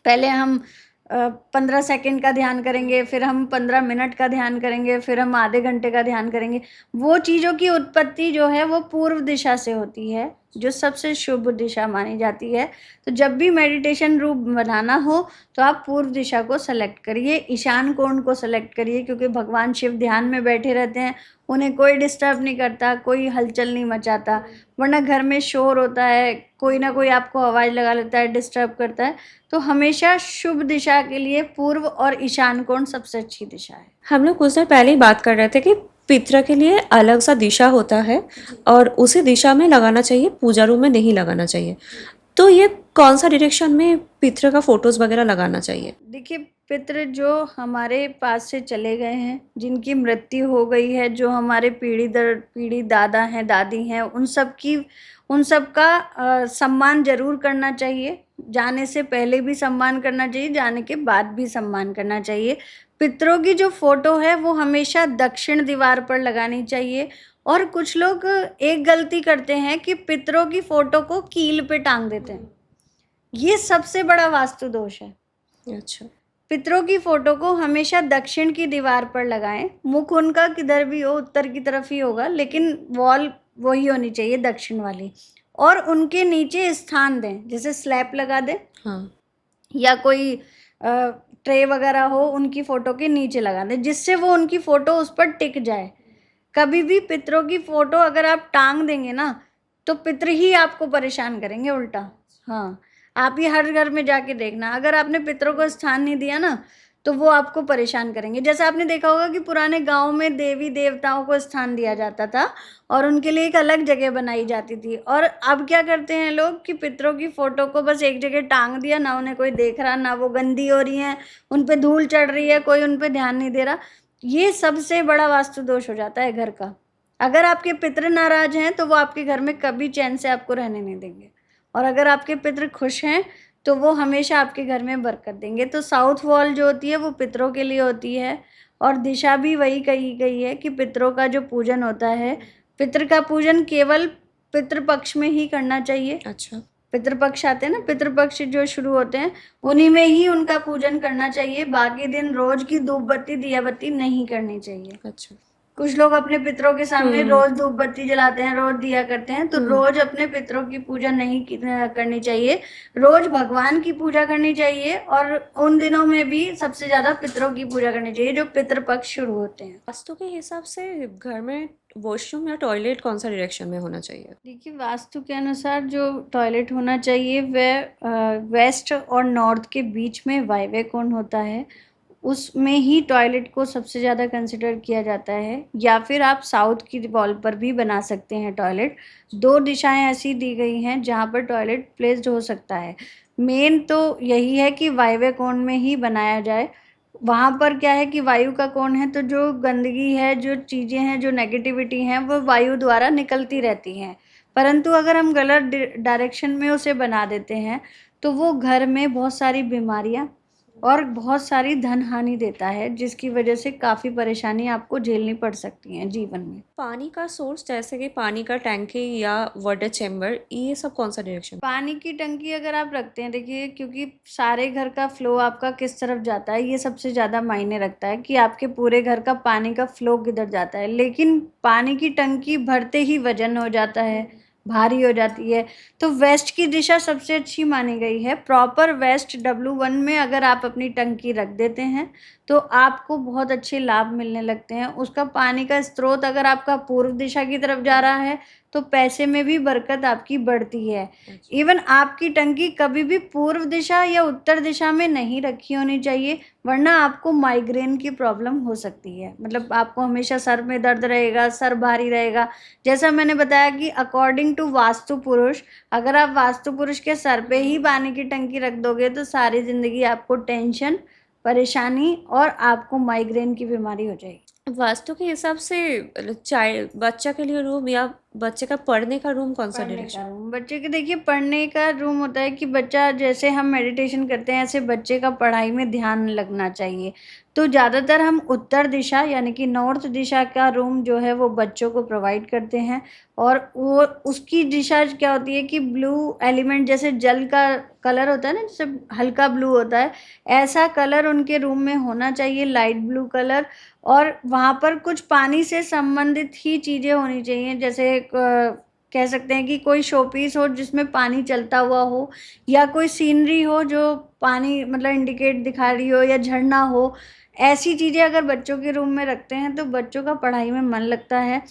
Speaker 1: पहले हम 15 सेकंड का ध्यान करेंगे, फिर हम 15 मिनट का ध्यान करेंगे, फिर हम आधे घंटे का ध्यान करेंगे। वो चीज़ों की उत्पत्ति जो है वो पूर्व दिशा से होती है, जो सबसे शुभ दिशा मानी जाती है। तो जब भी मेडिटेशन रूम बनाना हो तो आप पूर्व दिशा को सेलेक्ट करिए, ईशान कोण को सेलेक्ट करिए, क्योंकि भगवान शिव ध्यान में बैठे रहते हैं, उन्हें कोई डिस्टर्ब नहीं करता, कोई हलचल नहीं मचाता। वरना घर में शोर होता है, कोई ना कोई आपको आवाज़ लगा लेता है, डिस्टर्ब करता है। तो हमेशा शुभ दिशा के लिए पूर्व और ईशान कोण सबसे अच्छी दिशा है।
Speaker 2: हम लोग कुछ देर पहले ही बात कर रहे थे कि पितरा के लिए अलग सा दिशा होता है और उसी दिशा में लगाना चाहिए, पूजा रूम में नहीं लगाना चाहिए। तो ये कौन सा डायरेक्शन में पितरा का फोटोज वगैरह लगाना चाहिए?
Speaker 1: देखिए, पितृ जो हमारे पास से चले गए हैं, जिनकी मृत्यु हो गई है, जो हमारे पीढ़ी दर पीढ़ी दादा हैं, दादी हैं, उन सब का सम्मान जरूर करना चाहिए। जाने से पहले भी सम्मान करना चाहिए, जाने के बाद भी सम्मान करना चाहिए। पितरों की जो फोटो है वो हमेशा दक्षिण दीवार पर लगानी चाहिए। और कुछ लोग एक गलती करते हैं कि पितरों की फोटो को कील पे टांग देते हैं। ये सबसे बड़ा वास्तु दोष है।
Speaker 2: अच्छा।
Speaker 1: पितरों की फोटो को हमेशा दक्षिण की दीवार पर लगाएं। मुख उनका किधर भी हो, उत्तर की तरफ ही होगा, लेकिन वॉल वही होनी चाहिए, दक्षिण वाली। और उनके नीचे स्थान दें, जैसे स्लैब लगा दें
Speaker 2: हाँ।
Speaker 1: या कोई ट्रे वगैरह हो, उनकी फोटो के नीचे लगा दें, जिससे वो उनकी फोटो उस पर टिक जाए। कभी भी पितरों की फोटो अगर आप टांग देंगे ना तो पितृ ही आपको परेशान करेंगे उल्टा। हाँ, आप ये हर घर में जाके देखना, अगर आपने पितरों को स्थान नहीं दिया ना तो वो आपको परेशान करेंगे। जैसे आपने देखा होगा कि पुराने गांव में देवी देवताओं को स्थान दिया जाता था और उनके लिए एक अलग जगह बनाई जाती थी। और अब क्या करते हैं लोग कि पितरों की फोटो को बस एक जगह टांग दिया, ना उन्हें कोई देख रहा, ना वो गंदी हो रही हैं, उन पे धूल चढ़ रही है, कोई उन पे ध्यान नहीं दे रहा। ये सबसे बड़ा वास्तु दोष हो जाता है घर का। अगर आपके पितृ नाराज हैं तो वो आपके घर में कभी चैन से आपको रहने नहीं देंगे, और अगर आपके पितृ खुश हैं तो वो हमेशा आपके घर में बरकत देंगे। तो साउथ वॉल जो होती है वो पितरों के लिए होती है, और दिशा भी वही कही गई है कि पितरों का जो पूजन होता है, पितृ का पूजन केवल पितृपक्ष में ही करना चाहिए।
Speaker 2: अच्छा।
Speaker 1: पितृपक्ष आते हैं ना, पितृपक्ष जो शुरू होते हैं उन्हीं में ही उनका पूजन करना चाहिए। बाकी दिन रोज की धूप बत्ती दिया बत्ती नहीं करनी चाहिए।
Speaker 2: अच्छा।
Speaker 1: कुछ लोग अपने पितरों के सामने रोज धूप बत्ती जलाते हैं, रोज दिया करते हैं, तो रोज अपने पितरों की पूजा नहीं करनी चाहिए। रोज भगवान की पूजा करनी चाहिए, और उन दिनों में भी सबसे ज्यादा पितरों की पूजा करनी चाहिए जो पितृपक्ष शुरू होते हैं।
Speaker 2: वास्तु के हिसाब से घर में वॉशरूम या टॉयलेट कौन सा डायरेक्शन में होना चाहिए?
Speaker 1: देखिए, वास्तु के अनुसार जो टॉयलेट होना चाहिए वह वेस्ट और नॉर्थ के बीच में वायव्य कोण होता है, उसमें ही टॉयलेट को सबसे ज़्यादा कंसिडर किया जाता है। या फिर आप साउथ की वॉल पर भी बना सकते हैं टॉयलेट। 2 दिशाएं ऐसी दी गई हैं जहाँ पर टॉयलेट प्लेस्ड हो सकता है। मेन तो यही है कि वायव्य कोण में ही बनाया जाए। वहाँ पर क्या है कि वायु का कोण है, तो जो गंदगी है, जो चीज़ें हैं, जो नेगेटिविटी हैं, वो वायु द्वारा निकलती रहती हैं। परंतु अगर हम गलत डायरेक्शन में उसे बना देते हैं तो वो घर में बहुत सारी बीमारियाँ और बहुत सारी धन हानि देता है, जिसकी वजह से काफ़ी परेशानी आपको झेलनी पड़ सकती है जीवन में।
Speaker 2: पानी का सोर्स जैसे कि पानी का टैंकी या वाटर चैम्बर, ये सब कौन सा डायरेक्शन?
Speaker 1: पानी की टंकी अगर आप रखते हैं, देखिए, क्योंकि सारे घर का फ्लो आपका किस तरफ जाता है ये सबसे ज़्यादा मायने रखता है कि आपके पूरे घर का पानी का फ्लो किधर जाता है। लेकिन पानी की टंकी भरते ही वजन हो जाता है, भारी हो जाती है, तो वेस्ट की दिशा सबसे अच्छी मानी गई है। प्रॉपर वेस्ट W1 में अगर आप अपनी टंकी रख देते हैं तो आपको बहुत अच्छे लाभ मिलने लगते हैं। उसका पानी का स्रोत अगर आपका पूर्व दिशा की तरफ जा रहा है तो पैसे में भी बरकत आपकी बढ़ती है।
Speaker 2: अच्छा।
Speaker 1: इवन आपकी टंकी कभी भी पूर्व दिशा या उत्तर दिशा में नहीं रखी होनी चाहिए, वरना आपको माइग्रेन की प्रॉब्लम हो सकती है। मतलब आपको हमेशा सर में दर्द रहेगा, सर भारी रहेगा। जैसा मैंने बताया कि अकॉर्डिंग टू वास्तु पुरुष, अगर आप वास्तु पुरुष के सर पे ही पानी की टंकी रख दोगे तो सारी ज़िंदगी आपको टेंशन, परेशानी और आपको माइग्रेन की बीमारी हो जाएगी।
Speaker 2: वास्तु के हिसाब से चाइल्ड बच्चा के लिए रूम या बच्चे का पढ़ने का रूम कौन सा
Speaker 1: पढ़ने
Speaker 2: डायरेक्शन?
Speaker 1: का रूम, बच्चे के देखिए पढ़ने का रूम होता है कि बच्चा, जैसे हम मेडिटेशन करते हैं ऐसे बच्चे का पढ़ाई में ध्यान लगना चाहिए। तो ज़्यादातर हम उत्तर दिशा यानी कि नॉर्थ दिशा का रूम जो है वो बच्चों को प्रोवाइड करते हैं। और वो उसकी दिशा क्या होती है कि ब्लू एलिमेंट, जैसे जल का कलर होता है ना, जैसे हल्का ब्लू होता है, ऐसा कलर उनके रूम में होना चाहिए, लाइट ब्लू कलर। और वहाँ पर कुछ पानी से संबंधित ही चीज़ें होनी चाहिए, जैसे कह सकते हैं कि कोई शोपीस हो जिसमें पानी चलता हुआ हो, या कोई सीनरी हो जो पानी मतलब इंडिकेट दिखा रही हो, या झरना हो। ऐसी चीज़ें अगर बच्चों के रूम में रखते हैं तो बच्चों का पढ़ाई में मन लगता है।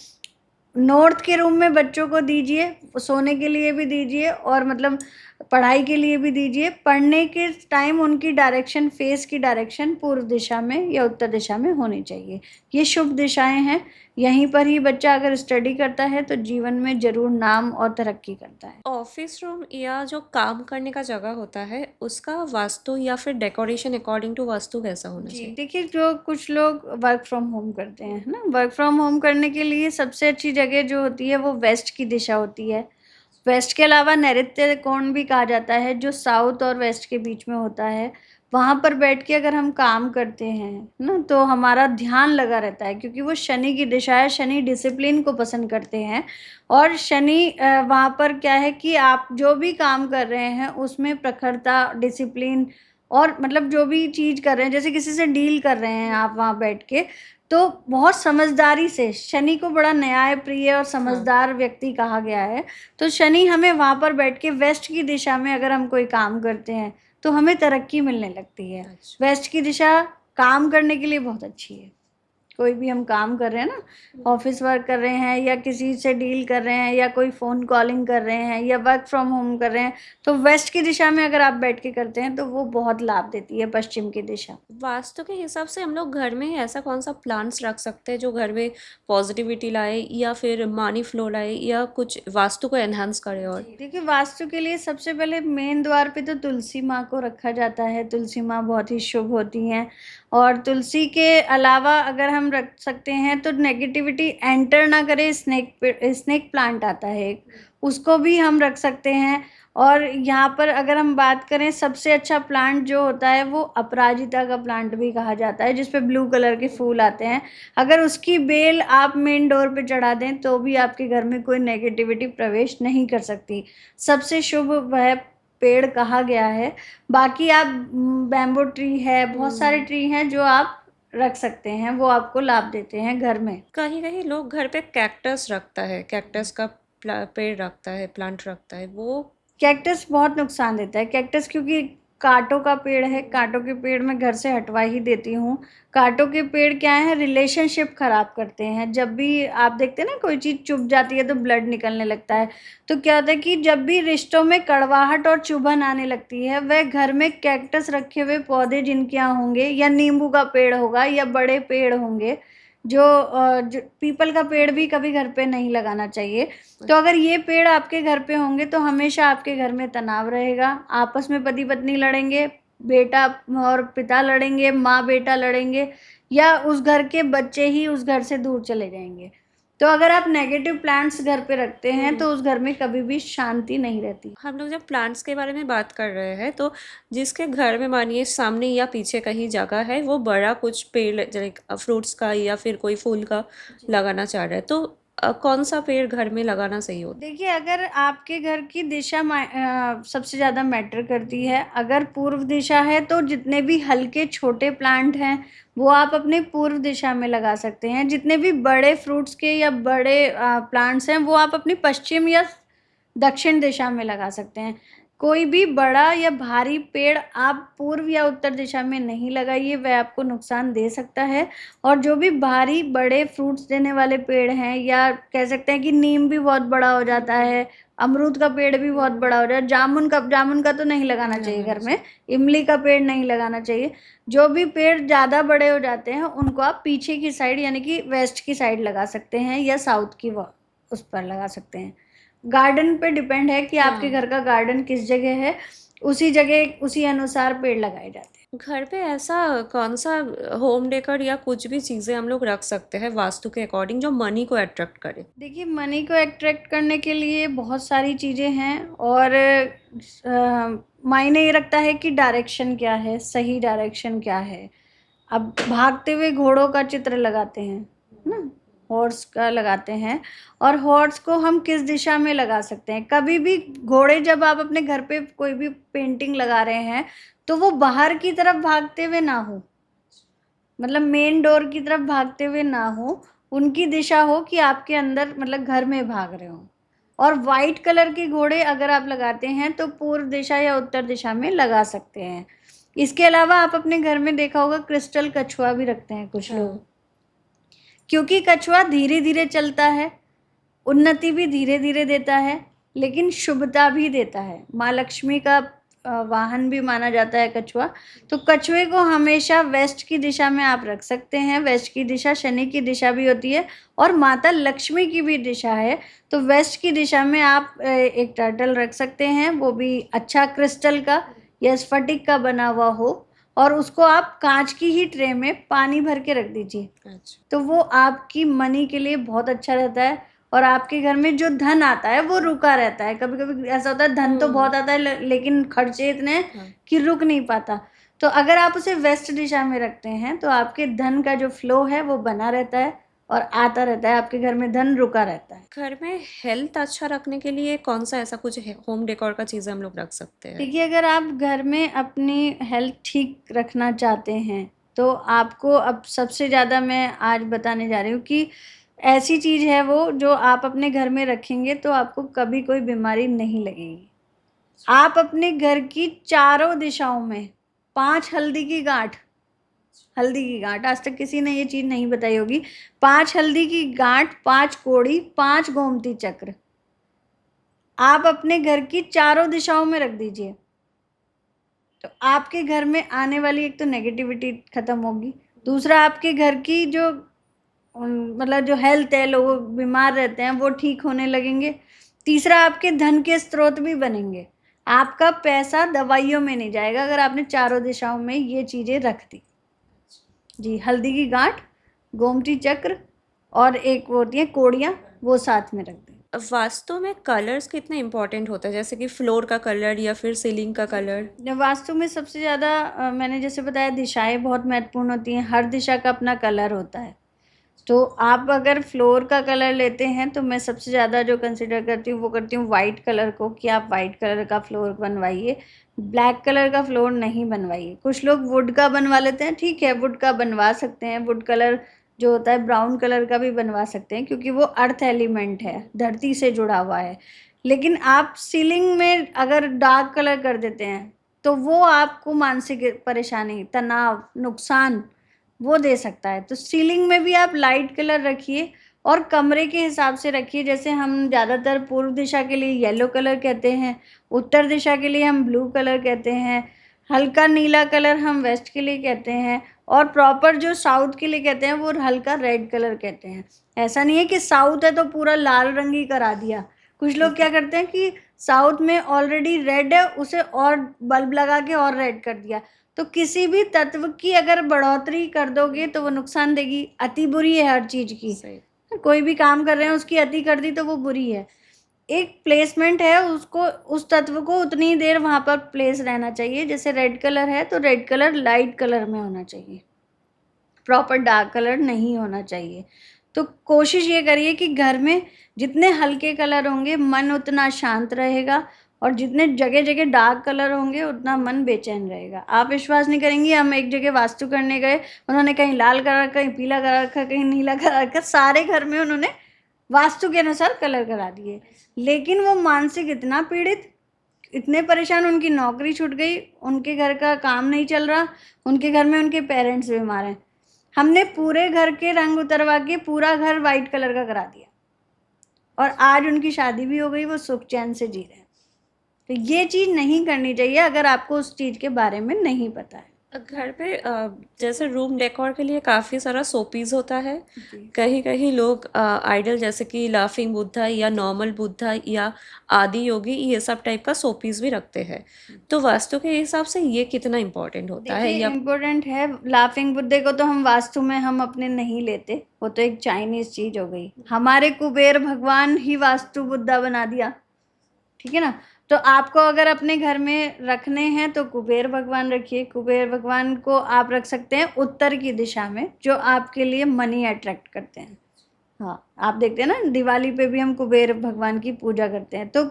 Speaker 1: नॉर्थ के रूम में बच्चों को दीजिए, सोने के लिए भी दीजिए और मतलब पढ़ाई के लिए भी दीजिए। पढ़ने के टाइम उनकी डायरेक्शन, फेस की डायरेक्शन पूर्व दिशा में या उत्तर दिशा में होनी चाहिए। ये शुभ दिशाएं हैं। यहीं पर ही बच्चा अगर स्टडी करता है तो जीवन में ज़रूर नाम और तरक्की करता है।
Speaker 2: ऑफिस रूम या जो काम करने का जगह होता है उसका वास्तु या फिर डेकोरेशन अकॉर्डिंग टू वास्तु कैसा होना
Speaker 1: जी,
Speaker 2: चाहिए?
Speaker 1: देखिए जो कुछ लोग वर्क फ्रॉम होम करते हैं, है ना? वर्क फ्रॉम होम करने के लिए सबसे अच्छी जगह जो होती है वो वेस्ट की दिशा होती है। वेस्ट के अलावा नैऋत्य कोण भी कहा जाता है, जो साउथ और वेस्ट के बीच में होता है। वहाँ पर बैठ के अगर हम काम करते हैं, है ना? तो हमारा ध्यान लगा रहता है, क्योंकि वो शनि की दिशा है। शनि डिसिप्लिन को पसंद करते हैं। और शनि वहाँ पर क्या है कि आप जो भी काम कर रहे हैं उसमें प्रखरता, डिसिप्लिन और मतलब जो भी चीज़ कर रहे हैं, जैसे किसी से डील कर रहे हैं आप वहाँ बैठ के, तो बहुत समझदारी से, शनि को बड़ा न्यायप्रिय और
Speaker 2: हाँ।
Speaker 1: समझदार व्यक्ति कहा गया है। तो शनि हमें वहाँ पर बैठ के वेस्ट की दिशा में अगर हम कोई काम करते हैं तो हमें तरक्की मिलने लगती है।
Speaker 2: अच्छा।
Speaker 1: वेस्ट की दिशा काम करने के लिए बहुत अच्छी है। कोई भी हम काम कर रहे हैं ना, ऑफिस वर्क कर रहे हैं या किसी से डील कर रहे हैं या कोई फ़ोन कॉलिंग कर रहे हैं या वर्क फ्रॉम होम कर रहे हैं, तो वेस्ट की दिशा में अगर आप बैठ के करते हैं तो वो बहुत लाभ देती है पश्चिम की दिशा।
Speaker 2: वास्तु के हिसाब से हम लोग घर में ऐसा कौन सा प्लांट्स रख सकते हैं जो घर में पॉजिटिविटी लाए या फिर मनी फ्लो लाए या कुछ वास्तु को एनहांस करे? और
Speaker 1: देखिए वास्तु के लिए सबसे पहले मेन द्वार पे तो तुलसी माँ को रखा जाता है। तुलसी माँ बहुत ही शुभ होती हैं। और तुलसी के अलावा अगर हम रख सकते हैं तो नेगेटिविटी एंटर ना करे, स्नेक प्लांट आता है एक, उसको भी हम रख सकते हैं। और यहाँ पर अगर हम बात करें, सबसे अच्छा प्लांट जो होता है वो अपराजिता का प्लांट भी कहा जाता है, जिसपे ब्लू कलर के फूल आते हैं। अगर उसकी बेल आप मेन डोर पे चढ़ा दें तो भी आपके घर में कोई नेगेटिविटी प्रवेश नहीं कर सकती। सबसे शुभ वह पेड़ कहा गया है। बाकी आप बैम्बू ट्री है, बहुत सारे ट्री हैं जो आप रख सकते हैं, वो आपको लाभ देते हैं घर में।
Speaker 2: कहीं कहीं लोग घर पे कैक्टस रखता है, कैक्टस का पेड़ रखता है, प्लांट रखता है, वो
Speaker 1: कैक्टस बहुत नुकसान देता है। कैक्टस क्योंकि कांटों का पेड़ है, कांटों के पेड़ मैं घर से हटवा ही देती हूँ। कांटों के पेड़ क्या है, रिलेशनशिप खराब करते हैं। जब भी आप देखते हैं ना कोई चीज़ चुभ जाती है तो ब्लड निकलने लगता है, तो क्या होता है कि जब भी रिश्तों में कड़वाहट और चुभन आने लगती है, वह घर में कैक्टस रखे हुए पौधे जिनके यहाँ होंगे, या नींबू का पेड़ होगा या बड़े पेड़ होंगे, जो पीपल का पेड़ भी कभी घर पे नहीं लगाना चाहिए। तो अगर ये पेड़ आपके घर पे होंगे तो हमेशा आपके घर में तनाव रहेगा। आपस में पति पत्नी लड़ेंगे, बेटा और पिता लड़ेंगे, माँ बेटा लड़ेंगे, या उस घर के बच्चे ही उस घर से दूर चले जाएंगे। तो अगर आप नेगेटिव प्लांट्स घर पे रखते हैं तो उस घर में कभी भी शांति नहीं रहती।
Speaker 2: हम लोग जब प्लांट्स के बारे में बात कर रहे हैं तो जिसके घर में मानिए सामने या पीछे कहीं जगह है वो बड़ा कुछ पेड़ जैसे फ्रूट्स का या फिर कोई फूल का लगाना चाह रहा है, तो कौन सा पेड़ घर में लगाना सही होता
Speaker 1: देखिए अगर आपके घर की दिशा सबसे ज़्यादा मैटर करती है। अगर पूर्व दिशा है तो जितने भी हल्के छोटे प्लांट हैं वो आप अपने पूर्व दिशा में लगा सकते हैं। जितने भी बड़े फ्रूट्स के या बड़े प्लांट्स हैं वो आप अपनी पश्चिम या दक्षिण दिशा में लगा सकते हैं। कोई भी बड़ा या भारी पेड़ आप पूर्व या उत्तर दिशा में नहीं लगाइए, वह आपको नुकसान दे सकता है। और जो भी भारी बड़े फ्रूट्स देने वाले पेड़ हैं, या कह सकते हैं कि नीम भी बहुत बड़ा हो जाता है, अमरूद का पेड़ भी बहुत बड़ा हो जाता है, जामुन का तो नहीं लगाना चाहिए घर में, इमली का पेड़ नहीं लगाना चाहिए। जो भी पेड़ ज़्यादा बड़े हो जाते हैं उनको आप पीछे की साइड यानी कि वेस्ट की साइड लगा सकते हैं, या साउथ की उस पर लगा सकते हैं। गार्डन पे डिपेंड है कि आपके घर का गार्डन किस जगह है, उसी जगह उसी अनुसार पेड़ लगाए जाते हैं।
Speaker 2: घर पे ऐसा कौन सा होम डेकोर या कुछ भी चीज़ें हम लोग रख सकते हैं वास्तु के अकॉर्डिंग जो मनी को अट्रैक्ट करे?
Speaker 1: देखिए, मनी को अट्रैक्ट करने के लिए बहुत सारी चीज़ें हैं, और मायने ये रखता है कि डायरेक्शन क्या है, सही डायरेक्शन क्या है। अब भागते हुए घोड़ों का चित्र लगाते हैं ना, हॉर्स का लगाते हैं, और हॉर्स को हम किस दिशा में लगा सकते हैं। कभी भी घोड़े, जब आप अपने घर पे कोई भी पेंटिंग लगा रहे हैं तो वो बाहर की तरफ भागते हुए ना हो, मतलब मेन डोर की तरफ भागते हुए ना हो, उनकी दिशा हो कि आपके अंदर मतलब घर में भाग रहे हो। और वाइट कलर के घोड़े अगर आप लगाते हैं तो पूर्व दिशा या उत्तर दिशा में लगा सकते हैं। इसके अलावा आप अपने घर में देखा होगा क्रिस्टल कछुआ भी रखते हैं कुछ लोग, क्योंकि कछुआ धीरे धीरे चलता है, उन्नति भी धीरे धीरे देता है, लेकिन शुभता भी देता है। माँ लक्ष्मी का वाहन भी माना जाता है कछुआ। तो कछुए को हमेशा वेस्ट की दिशा में आप रख सकते हैं। वेस्ट की दिशा शनि की दिशा भी होती है और माता लक्ष्मी की भी दिशा है। तो वेस्ट की दिशा में आप एक टर्टल रख सकते हैं, वो भी अच्छा क्रिस्टल का या स्फटिक का बना हुआ हो, और उसको आप कांच की ही ट्रे में पानी भर के रख दीजिए।
Speaker 2: अच्छा।
Speaker 1: तो वो आपकी मनी के लिए बहुत अच्छा रहता है, और आपके घर में जो धन आता है वो रुका रहता है। कभी कभी ऐसा होता है धन तो बहुत आता है लेकिन खर्चे इतने कि रुक नहीं पाता। तो अगर आप उसे वेस्ट दिशा में रखते हैं तो आपके धन का जो फ्लो है वो बना रहता है और आता रहता है, आपके घर में धन रुका रहता है।
Speaker 2: घर में हेल्थ अच्छा रखने के लिए कौन सा ऐसा कुछ होम डेकोर का चीज़ें हम लोग रख सकते हैं?
Speaker 1: देखिए, अगर आप घर में अपनी हेल्थ ठीक रखना चाहते हैं तो आपको, अब सबसे ज़्यादा मैं आज बताने जा रही हूँ कि ऐसी चीज़ है वो जो आप अपने घर में रखेंगे तो आपको कभी कोई बीमारी नहीं लगेगी। आप अपने घर की चारों दिशाओं में 5 हल्दी की गांठ, आज तक किसी ने ये चीज़ नहीं बताई होगी। 5 हल्दी की गांठ, 5 कोड़ी, 5 गोमती चक्र आप अपने घर की चारों दिशाओं में रख दीजिए। तो आपके घर में आने वाली एक तो नेगेटिविटी खत्म होगी, दूसरा आपके घर की जो मतलब जो हेल्थ है, लोग बीमार रहते हैं वो ठीक होने लगेंगे, तीसरा आपके धन के स्रोत भी बनेंगे। आपका पैसा दवाइयों में नहीं जाएगा अगर आपने चारों दिशाओं में ये चीज़ें रख दी। जी, हल्दी की गांठ, गोमती चक्र और एक वो होती है कोड़ियाँ, वो साथ में रख दें।
Speaker 2: वास्तु में कलर्स कितने इम्पोर्टेंट होते हैं, जैसे कि फ्लोर का कलर या फिर सीलिंग का कलर?
Speaker 1: वास्तु में सबसे ज़्यादा मैंने जैसे बताया दिशाएं बहुत महत्वपूर्ण होती हैं, हर दिशा का अपना कलर होता है। तो आप अगर फ्लोर का कलर लेते हैं तो मैं सबसे ज़्यादा जो कंसिडर करती हूँ वो करती हूँ वाइट कलर को, कि आप वाइट कलर का फ्लोर बनवाइए, ब्लैक कलर का फ्लोर नहीं बनवाइए। कुछ लोग वुड का बनवा लेते हैं, ठीक है, वुड का बनवा सकते हैं। वुड कलर जो होता है ब्राउन कलर का भी बनवा सकते हैं, क्योंकि वो अर्थ एलिमेंट है, धरती से जुड़ा हुआ है। लेकिन आप सीलिंग में अगर डार्क कलर कर देते हैं तो वो आपको मानसिक परेशानी, तनाव, नुकसान वो दे सकता है। तो सीलिंग में भी आप लाइट कलर रखिए और कमरे के हिसाब से रखिए। जैसे हम ज़्यादातर पूर्व दिशा के लिए येलो कलर कहते हैं, उत्तर दिशा के लिए हम ब्लू कलर कहते हैं, हल्का नीला कलर हम वेस्ट के लिए कहते हैं, और प्रॉपर जो साउथ के लिए कहते हैं वो हल्का रेड कलर कहते हैं। ऐसा नहीं है कि साउथ है तो पूरा लाल रंग ही करा दिया। कुछ लोग क्या करते हैं कि साउथ में ऑलरेडी रेड है, उसे और बल्ब लगा के और रेड कर दिया। तो किसी भी तत्व की अगर बढ़ोतरी कर दोगे तो वो नुकसान देगी। अति बुरी है हर चीज़ की, कोई भी काम कर रहे हैं उसकी अति कर दी तो वो बुरी है। एक प्लेसमेंट है, उसको, उस तत्व को उतनी ही देर वहाँ पर प्लेस रहना चाहिए। जैसे रेड कलर है तो रेड कलर लाइट कलर में होना चाहिए, प्रॉपर डार्क कलर नहीं होना चाहिए। तो कोशिश ये करिए कि घर में जितने हल्के कलर होंगे मन उतना शांत रहेगा, और जितने जगह जगह डार्क कलर होंगे उतना मन बेचैन रहेगा। आप विश्वास नहीं करेंगे, हम एक जगह वास्तु करने गए, उन्होंने कहीं लाल कलर, कहीं पीला कलर रखा, कहीं नीला कलर रखा, सारे घर में उन्होंने वास्तु के अनुसार कलर करा दिए। लेकिन वो मानसिक इतना पीड़ित, इतने परेशान, उनकी नौकरी छूट गई, उनके घर का काम नहीं चल रहा, उनके घर में उनके पेरेंट्स बीमार हैं। हमने पूरे घर के रंग उतरवा के पूरा घर वाइट कलर का करा दिया और आज उनकी शादी भी हो गई, वो सुख चैन से जी रहे हैं। तो ये चीज़ नहीं करनी चाहिए अगर आपको उस चीज़ के बारे में नहीं पता है।
Speaker 2: घर पे जैसे रूम डेकोर के लिए काफ़ी सारा शोपीस होता है।
Speaker 1: जी।
Speaker 2: कहीं कहीं लोग आइडल जैसे कि लाफिंग बुद्धा या नॉर्मल बुद्धा या आदि योगी ये सब टाइप का शोपीस भी रखते हैं। तो वास्तु के हिसाब से ये कितना इम्पोर्टेंट होता है
Speaker 1: देखिए
Speaker 2: या
Speaker 1: इम्पोर्टेंट है। लाफिंग बुद्धे को तो हम वास्तु में हम अपने नहीं लेते, वो तो एक चाइनीज चीज हो गई। हमारे कुबेर भगवान ही वास्तु बुद्धा बना दिया, ठीक है ना। तो आपको अगर अपने घर में रखने हैं तो कुबेर भगवान रखिए। कुबेर भगवान को आप रख सकते हैं उत्तर की दिशा में, जो आपके लिए मनी अट्रैक्ट करते हैं। हाँ, आप देखते हैं ना दिवाली पे भी हम कुबेर भगवान की पूजा करते हैं। तो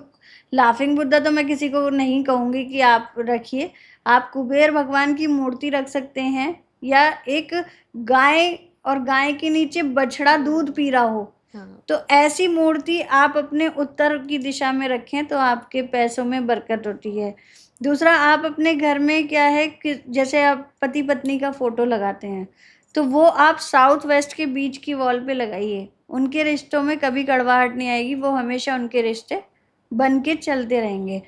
Speaker 1: लाफिंग बुद्धा तो मैं किसी को नहीं कहूँगी कि आप रखिए। आप कुबेर भगवान की मूर्ति रख सकते हैं, या एक गाय और गाय के नीचे बछड़ा दूध पी रहा हो,
Speaker 2: हाँ
Speaker 1: तो ऐसी मूर्ति आप अपने उत्तर की दिशा में रखें तो आपके पैसों में बरकत होती है। दूसरा, आप अपने घर में क्या है कि जैसे आप पति पत्नी का फोटो लगाते हैं, तो वो आप साउथ वेस्ट के बीच की वॉल पे लगाइए। उनके रिश्तों में कभी कड़वाहट नहीं आएगी, वो हमेशा उनके रिश्ते बन के चलते रहेंगे।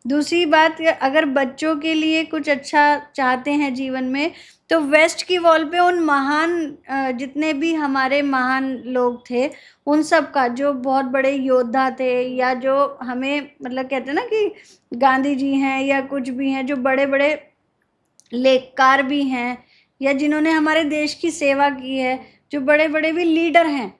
Speaker 1: दूसरी बात, अगर बच्चों के लिए कुछ अच्छा चाहते हैं जीवन में, तो वेस्ट की वॉल पे उन महान जितने भी हमारे महान लोग थे, उन सब का, जो बहुत बड़े योद्धा थे या जो हमें मतलब कहते हैं ना कि गांधी जी हैं या कुछ भी हैं, जो बड़े बड़े लेखकार भी हैं या जिन्होंने हमारे देश की सेवा की है, जो बड़े बड़े भी लीडर हैं,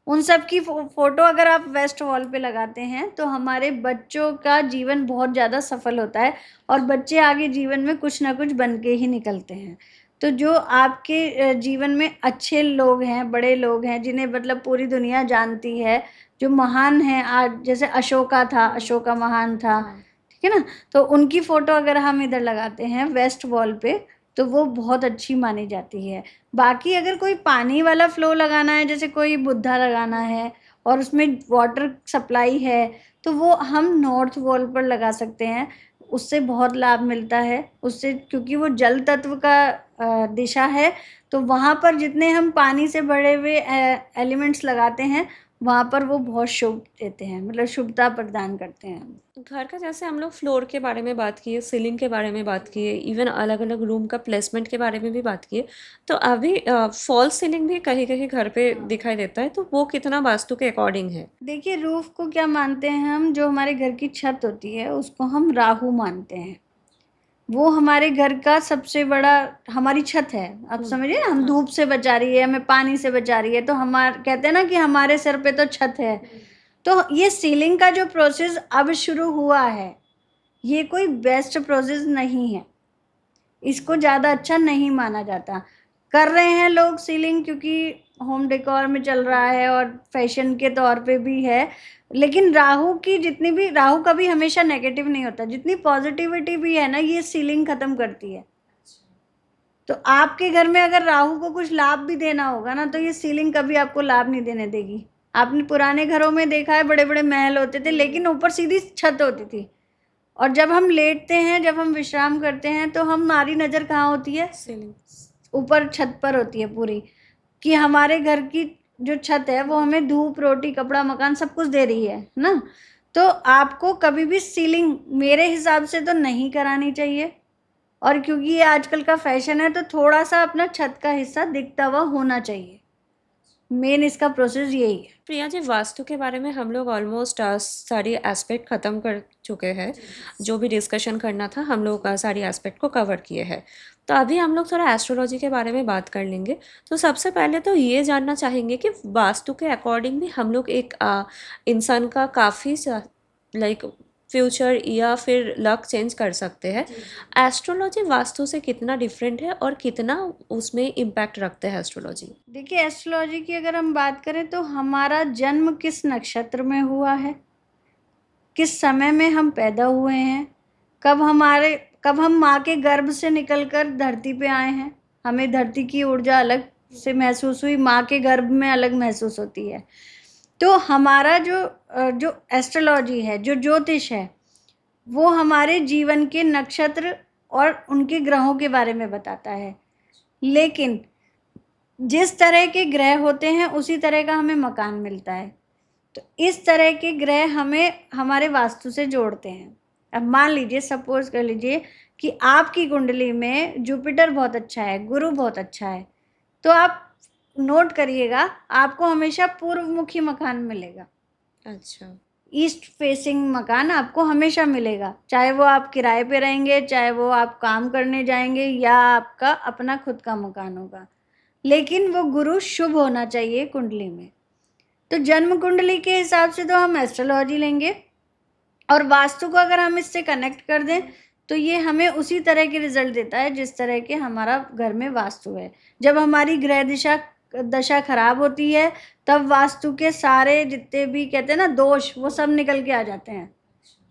Speaker 1: उन सब की फोटो अगर आप वेस्ट वॉल पे लगाते हैं तो हमारे बच्चों का जीवन बहुत ज़्यादा सफल होता है और बच्चे आगे जीवन में कुछ ना कुछ बन के ही निकलते हैं। तो जो आपके जीवन में अच्छे लोग हैं, बड़े लोग हैं, जिन्हें मतलब पूरी दुनिया जानती है, जो महान हैं, आज जैसे अशोका था, अशोका महान था, ठीक है ना। तो उनकी फ़ोटो अगर हम इधर लगाते हैं वेस्ट वॉल पे तो वो बहुत अच्छी मानी जाती है। बाकी अगर कोई पानी वाला फ्लो लगाना है, जैसे कोई बुद्धा लगाना है और उसमें वाटर सप्लाई है, तो वो हम नॉर्थ वॉल पर लगा सकते हैं। उससे बहुत लाभ मिलता है उससे, क्योंकि वो जल तत्व का दिशा है। तो वहाँ पर जितने हम पानी से भरे हुए एलिमेंट्स लगाते हैं, वहाँ पर वो बहुत शुभ देते हैं, मतलब शुभता प्रदान करते हैं।
Speaker 2: घर का जैसे हम लोग फ्लोर के बारे में बात किए, सीलिंग के बारे में बात किए, इवन अलग अलग रूम का प्लेसमेंट के बारे में भी बात किए। तो अभी फॉल्स सीलिंग भी कहीं कहीं घर पे दिखाई देता है, तो वो कितना वास्तु के अकॉर्डिंग है?
Speaker 1: देखिए रूफ को क्या मानते हैं हम, जो हमारे घर की छत होती है उसको हम राहु मानते हैं। वो हमारे घर का सबसे बड़ा, हमारी छत है, आप समझिए ना, हम धूप से बचा रही है, हमें पानी से बचा रही है। तो हमारे कहते हैं ना कि हमारे सर पे तो छत है। तो ये सीलिंग का जो प्रोसेस अब शुरू हुआ है, ये कोई बेस्ट प्रोसेस नहीं है, इसको ज़्यादा अच्छा नहीं माना जाता। कर रहे हैं लोग सीलिंग क्योंकि होम डेकोर में चल रहा है और फैशन के तौर पे भी है। लेकिन राहु की जितनी भी, राहु कभी हमेशा नेगेटिव नहीं होता, जितनी पॉजिटिविटी भी है ना, ये सीलिंग ख़त्म करती है। तो आपके घर में अगर राहु को कुछ लाभ भी देना होगा ना, तो ये सीलिंग कभी आपको लाभ नहीं देने देगी। आपने पुराने घरों में देखा है, बड़े बड़े महल होते थे लेकिन ऊपर सीधी छत होती थी, और जब हम लेटते हैं, जब हम विश्राम करते हैं, तो हमारी नज़र कहाँ होती है?
Speaker 2: सीलिंग।
Speaker 1: ऊपर छत पर होती है पूरी, कि हमारे घर की जो छत है वो हमें धूप, रोटी, कपड़ा, मकान सब कुछ दे रही है ना। तो आपको कभी भी सीलिंग मेरे हिसाब से तो नहीं करानी चाहिए, और क्योंकि ये आजकल का फैशन है, तो थोड़ा सा अपना छत का हिस्सा दिखता हुआ होना चाहिए। मेन इसका प्रोसेस यही है।
Speaker 2: प्रिया जी, वास्तु के बारे में हम लोग ऑलमोस्ट सारी एस्पेक्ट ख़त्म कर चुके हैं। जो भी डिस्कशन करना था हम लोग सारी एस्पेक्ट को कवर किए हैं। तो अभी हम लोग थोड़ा एस्ट्रोलॉजी के बारे में बात कर लेंगे। तो सबसे पहले तो ये जानना चाहेंगे कि वास्तु के अकॉर्डिंग भी हम लोग एक इंसान का काफ़ी लाइक फ्यूचर या फिर लक चेंज कर सकते हैं। एस्ट्रोलॉजी वास्तु से कितना डिफरेंट है और कितना उसमें इम्पैक्ट रखते हैं एस्ट्रोलॉजी?
Speaker 1: देखिए एस्ट्रोलॉजी की अगर हम बात करें तो हमारा जन्म किस नक्षत्र में हुआ है, किस समय में हम पैदा हुए हैं, कब हम माँ के गर्भ से निकलकर धरती पे आए हैं। हमें धरती की ऊर्जा अलग से महसूस हुई, माँ के गर्भ में अलग महसूस होती है। तो हमारा जो एस्ट्रोलॉजी है, जो ज्योतिष है, वो हमारे जीवन के नक्षत्र और उनके ग्रहों के बारे में बताता है। लेकिन जिस तरह के ग्रह होते हैं उसी तरह का हमें मकान मिलता है। तो इस तरह के ग्रह हमें हमारे वास्तु से जोड़ते हैं। अब मान लीजिए, सपोज कर लीजिए कि आपकी कुंडली में जुपिटर बहुत अच्छा है, गुरु बहुत अच्छा है, तो आप नोट करिएगा, आपको हमेशा पूर्वमुखी मकान मिलेगा।
Speaker 2: अच्छा।
Speaker 1: ईस्ट फेसिंग मकान आपको हमेशा मिलेगा, चाहे वो आप किराए पे रहेंगे, चाहे वो आप काम करने जाएंगे, या आपका अपना खुद का मकान होगा। लेकिन वो गुरु शुभ होना चाहिए कुंडली में। तो जन्म कुंडली के हिसाब से तो हम एस्ट्रोलॉजी लेंगे, और वास्तु को अगर हम इससे कनेक्ट कर दें तो ये हमें उसी तरह के रिजल्ट देता है जिस तरह के हमारा घर में वास्तु है। जब हमारी ग्रह दशा खराब होती है, तब वास्तु के सारे जितने भी कहते हैं ना दोष, वो सब निकल के आ जाते हैं।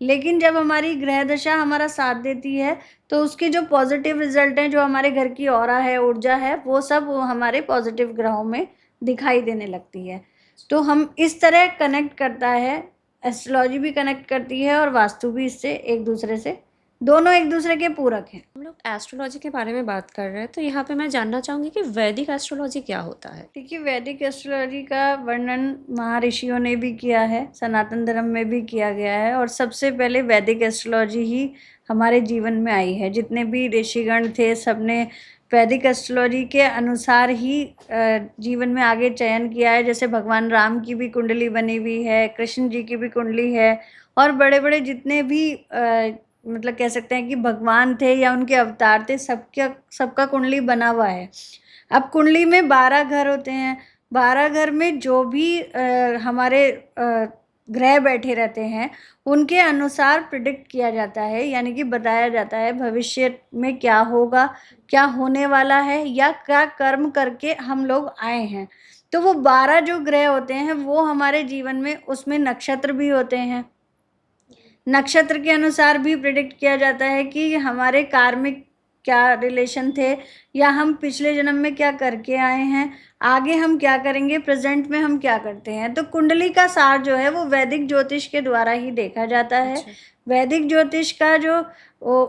Speaker 1: लेकिन जब हमारी ग्रह दशा हमारा साथ देती है, तो उसके जो पॉजिटिव रिजल्ट हैं, जो हमारे घर की ऑरा है, ऊर्जा है, वो सब हमारे पॉजिटिव ग्रहों में दिखाई देने लगती है। तो हम इस तरह कनेक्ट करता है, एस्ट्रोलॉजी भी कनेक्ट करती है और वास्तु भी, इससे एक दूसरे से, दोनों एक दूसरे के पूरक हैं।
Speaker 2: हम लोग एस्ट्रोलॉजी के बारे में बात कर रहे हैं, तो यहाँ पे मैं जानना चाहूँगी कि वैदिक एस्ट्रोलॉजी क्या होता है?
Speaker 1: देखिए, वैदिक एस्ट्रोलॉजी का वर्णन महर्षियों ने भी किया है, सनातन धर्म में भी किया गया है, और सबसे पहले वैदिक एस्ट्रोलॉजी ही हमारे जीवन में आई है। जितने भी ऋषिगण थे, सबने वैदिक एस्ट्रोलॉजी के अनुसार ही जीवन में आगे चयन किया है। जैसे भगवान राम की भी कुंडली बनी हुई है, कृष्ण जी की भी कुंडली है, और बड़े बड़े जितने भी मतलब कह सकते हैं कि भगवान थे या उनके अवतार थे, सबका कुंडली बना हुआ है। अब कुंडली में 12 घर होते हैं। 12 घर में जो भी हमारे ग्रह बैठे रहते हैं, उनके अनुसार प्रिडिक्ट किया जाता है, यानी कि बताया जाता है भविष्य में क्या होगा, क्या होने वाला है, या क्या कर्म करके हम लोग आए हैं। तो वो 12 जो ग्रह होते हैं वो हमारे जीवन में, उसमें नक्षत्र भी होते हैं। नक्षत्र के अनुसार भी प्रिडिक्ट किया जाता है कि हमारे कार्मिक क्या रिलेशन थे, या हम पिछले जन्म में क्या करके आए हैं, आगे हम क्या करेंगे, प्रेजेंट में हम क्या करते हैं। तो कुंडली का सार जो है वो वैदिक ज्योतिष के द्वारा ही देखा जाता है।
Speaker 2: अच्छा।
Speaker 1: वैदिक ज्योतिष का जो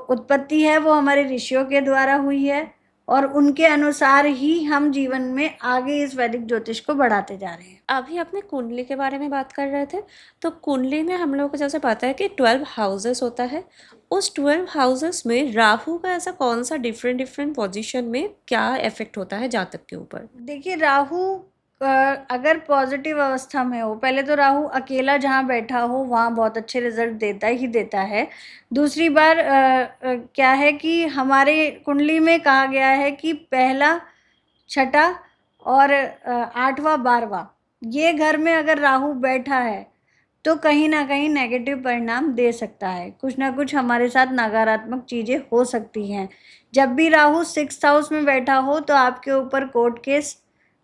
Speaker 1: उत्पत्ति है वो हमारे ऋषियों के द्वारा हुई है, और उनके अनुसार ही हम जीवन में आगे इस वैदिक ज्योतिष को बढ़ाते जा रहे हैं।
Speaker 2: अभी अपने कुंडली के बारे में बात कर रहे थे, तो कुंडली में हम लोगों को जैसे पता है कि 12 हाउसेस होता है। उस 12 हाउसेस में राहु का ऐसा कौन सा डिफरेंट डिफरेंट पोजीशन में क्या इफेक्ट होता है जातक के ऊपर?
Speaker 1: देखिए, राहु अगर पॉजिटिव अवस्था में हो, पहले तो राहु अकेला जहाँ बैठा हो वहाँ बहुत अच्छे रिजल्ट देता ही देता है। दूसरी बार क्या है कि हमारे कुंडली में कहा गया है कि पहला, छठा और 8वां 12वां, ये घर में अगर राहु बैठा है तो कहीं ना कहीं नेगेटिव परिणाम दे सकता है। कुछ ना कुछ हमारे साथ नकारात्मक चीज़ें हो सकती हैं। जब भी राहु 6th हाउस में बैठा हो तो आपके ऊपर कोर्ट केस,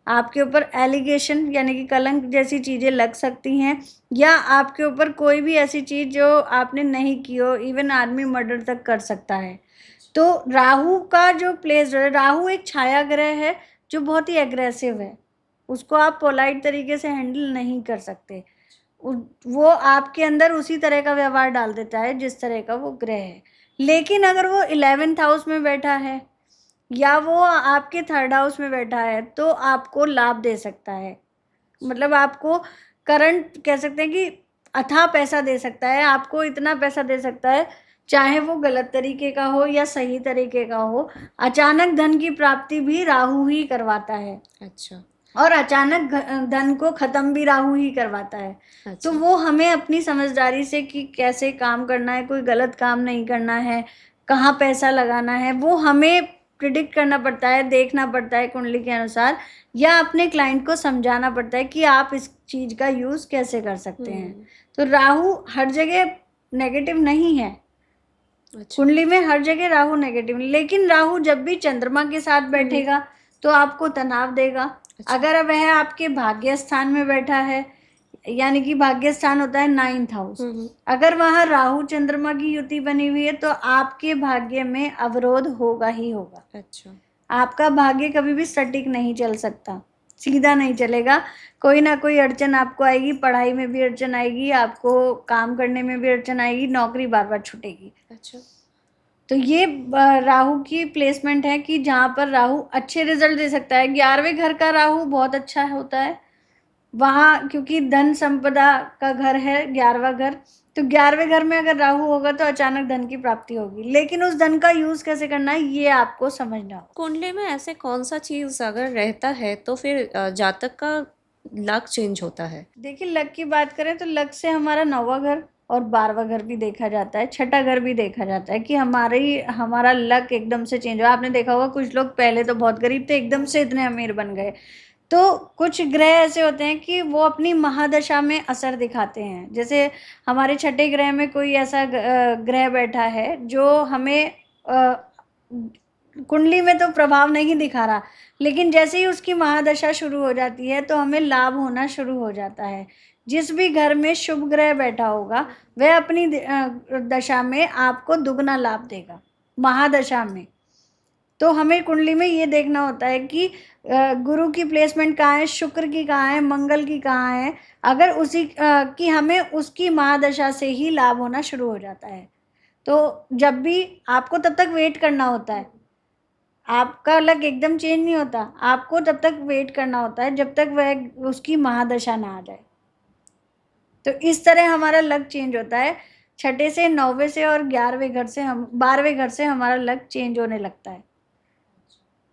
Speaker 1: आपके ऊपर एलिगेशन यानी कि कलंक जैसी चीज़ें लग सकती हैं, या आपके ऊपर कोई भी ऐसी चीज़ जो आपने नहीं की हो, इवन आदमी मर्डर तक कर सकता है। तो राहु का जो प्लेस, राहु एक छाया ग्रह है जो बहुत ही एग्रेसिव है, उसको आप पोलाइट तरीके से हैंडल नहीं कर सकते। वो आपके अंदर उसी तरह का व्यवहार डाल देता है जिस तरह का वो ग्रह है। लेकिन अगर वो 11th हाउस में बैठा है या वो आपके 3rd हाउस में बैठा है तो आपको लाभ दे सकता है। मतलब आपको करंट कह सकते हैं कि अथाह पैसा दे सकता है, आपको इतना पैसा दे सकता है, चाहे वो गलत तरीके का हो या सही तरीके का हो। अचानक धन की प्राप्ति भी राहु ही करवाता है,
Speaker 2: अच्छा।
Speaker 1: और अचानक धन को खत्म भी राहु ही करवाता है।
Speaker 2: अच्छा।
Speaker 1: तो वो हमें अपनी समझदारी से कि कैसे काम करना है, कोई गलत काम नहीं करना है, कहाँ पैसा लगाना है, वो हमें प्रिडिक्ट करना पड़ता है, देखना पड़ता है कुंडली के अनुसार, या अपने क्लाइंट को समझाना पड़ता है कि आप इस चीज़ का यूज़ कैसे कर सकते हैं। तो राहु हर जगह नेगेटिव नहीं है।
Speaker 2: अच्छा।
Speaker 1: कुंडली में हर जगह राहु नेगेटिव, लेकिन राहु जब भी चंद्रमा के साथ बैठेगा तो आपको तनाव देगा।
Speaker 2: अच्छा।
Speaker 1: अगर वह आपके भाग्य स्थान में बैठा है, यानी कि भाग्य स्थान होता है 9th हाउस, अगर वहाँ राहु चंद्रमा की युति बनी हुई है तो आपके भाग्य में अवरोध होगा ही होगा।
Speaker 2: अच्छा।
Speaker 1: आपका भाग्य कभी भी सटीक नहीं चल सकता। सीधा नहीं चलेगा, कोई ना कोई अड़चन आपको आएगी, पढ़ाई में भी अड़चन आएगी, आपको काम करने में भी अड़चन आएगी, नौकरी बार-बार छूटेगी।
Speaker 2: अच्छा।
Speaker 1: तो ये राहु की प्लेसमेंट है कि जहाँ पर राहु अच्छे रिजल्ट दे सकता है। 11वें घर का राहु बहुत अच्छा होता है वहाँ, क्योंकि धन संपदा का घर है 11वां घर। तो 11वें घर में अगर राहु होगा तो अचानक धन की प्राप्ति होगी, लेकिन उस धन का यूज कैसे करना है ये आपको समझना होगा।
Speaker 2: कुंडली में ऐसे कौन सा चीज अगर रहता है तो फिर जातक का लक चेंज होता है?
Speaker 1: देखिए, लक की बात करें तो लक से हमारा 9वां घर और 12वां घर भी देखा जाता है, छठा घर भी देखा जाता है कि हमारा लक एकदम से चेंज हुआ। आपने देखा होगा कुछ लोग पहले तो बहुत गरीब थे, एकदम से इतने अमीर बन गए। तो कुछ ग्रह ऐसे होते हैं कि वो अपनी महादशा में असर दिखाते हैं। जैसे हमारे छठे ग्रह में कोई ऐसा ग्रह बैठा है जो हमें कुंडली में तो प्रभाव नहीं दिखा रहा, लेकिन जैसे ही उसकी महादशा शुरू हो जाती है तो हमें लाभ होना शुरू हो जाता है। जिस भी घर में शुभ ग्रह बैठा होगा वह अपनी दशा में आपको दुगना लाभ देगा, महादशा में। तो हमें कुंडली में ये देखना होता है कि गुरु की प्लेसमेंट कहाँ है, शुक्र की कहाँ है, मंगल की कहाँ है। अगर उसी कि हमें उसकी महादशा से ही लाभ होना शुरू हो जाता है। तो जब भी आपको तब तक वेट करना होता है, आपका लक एकदम चेंज नहीं होता, आपको तब तक वेट करना होता है जब तक वह उसकी महादशा ना आ जाए। तो इस तरह हमारा लक चेंज होता है, छठे से, 9वें से और 11वें घर से, हम 12वें घर से हमारा लक चेंज होने लगता है।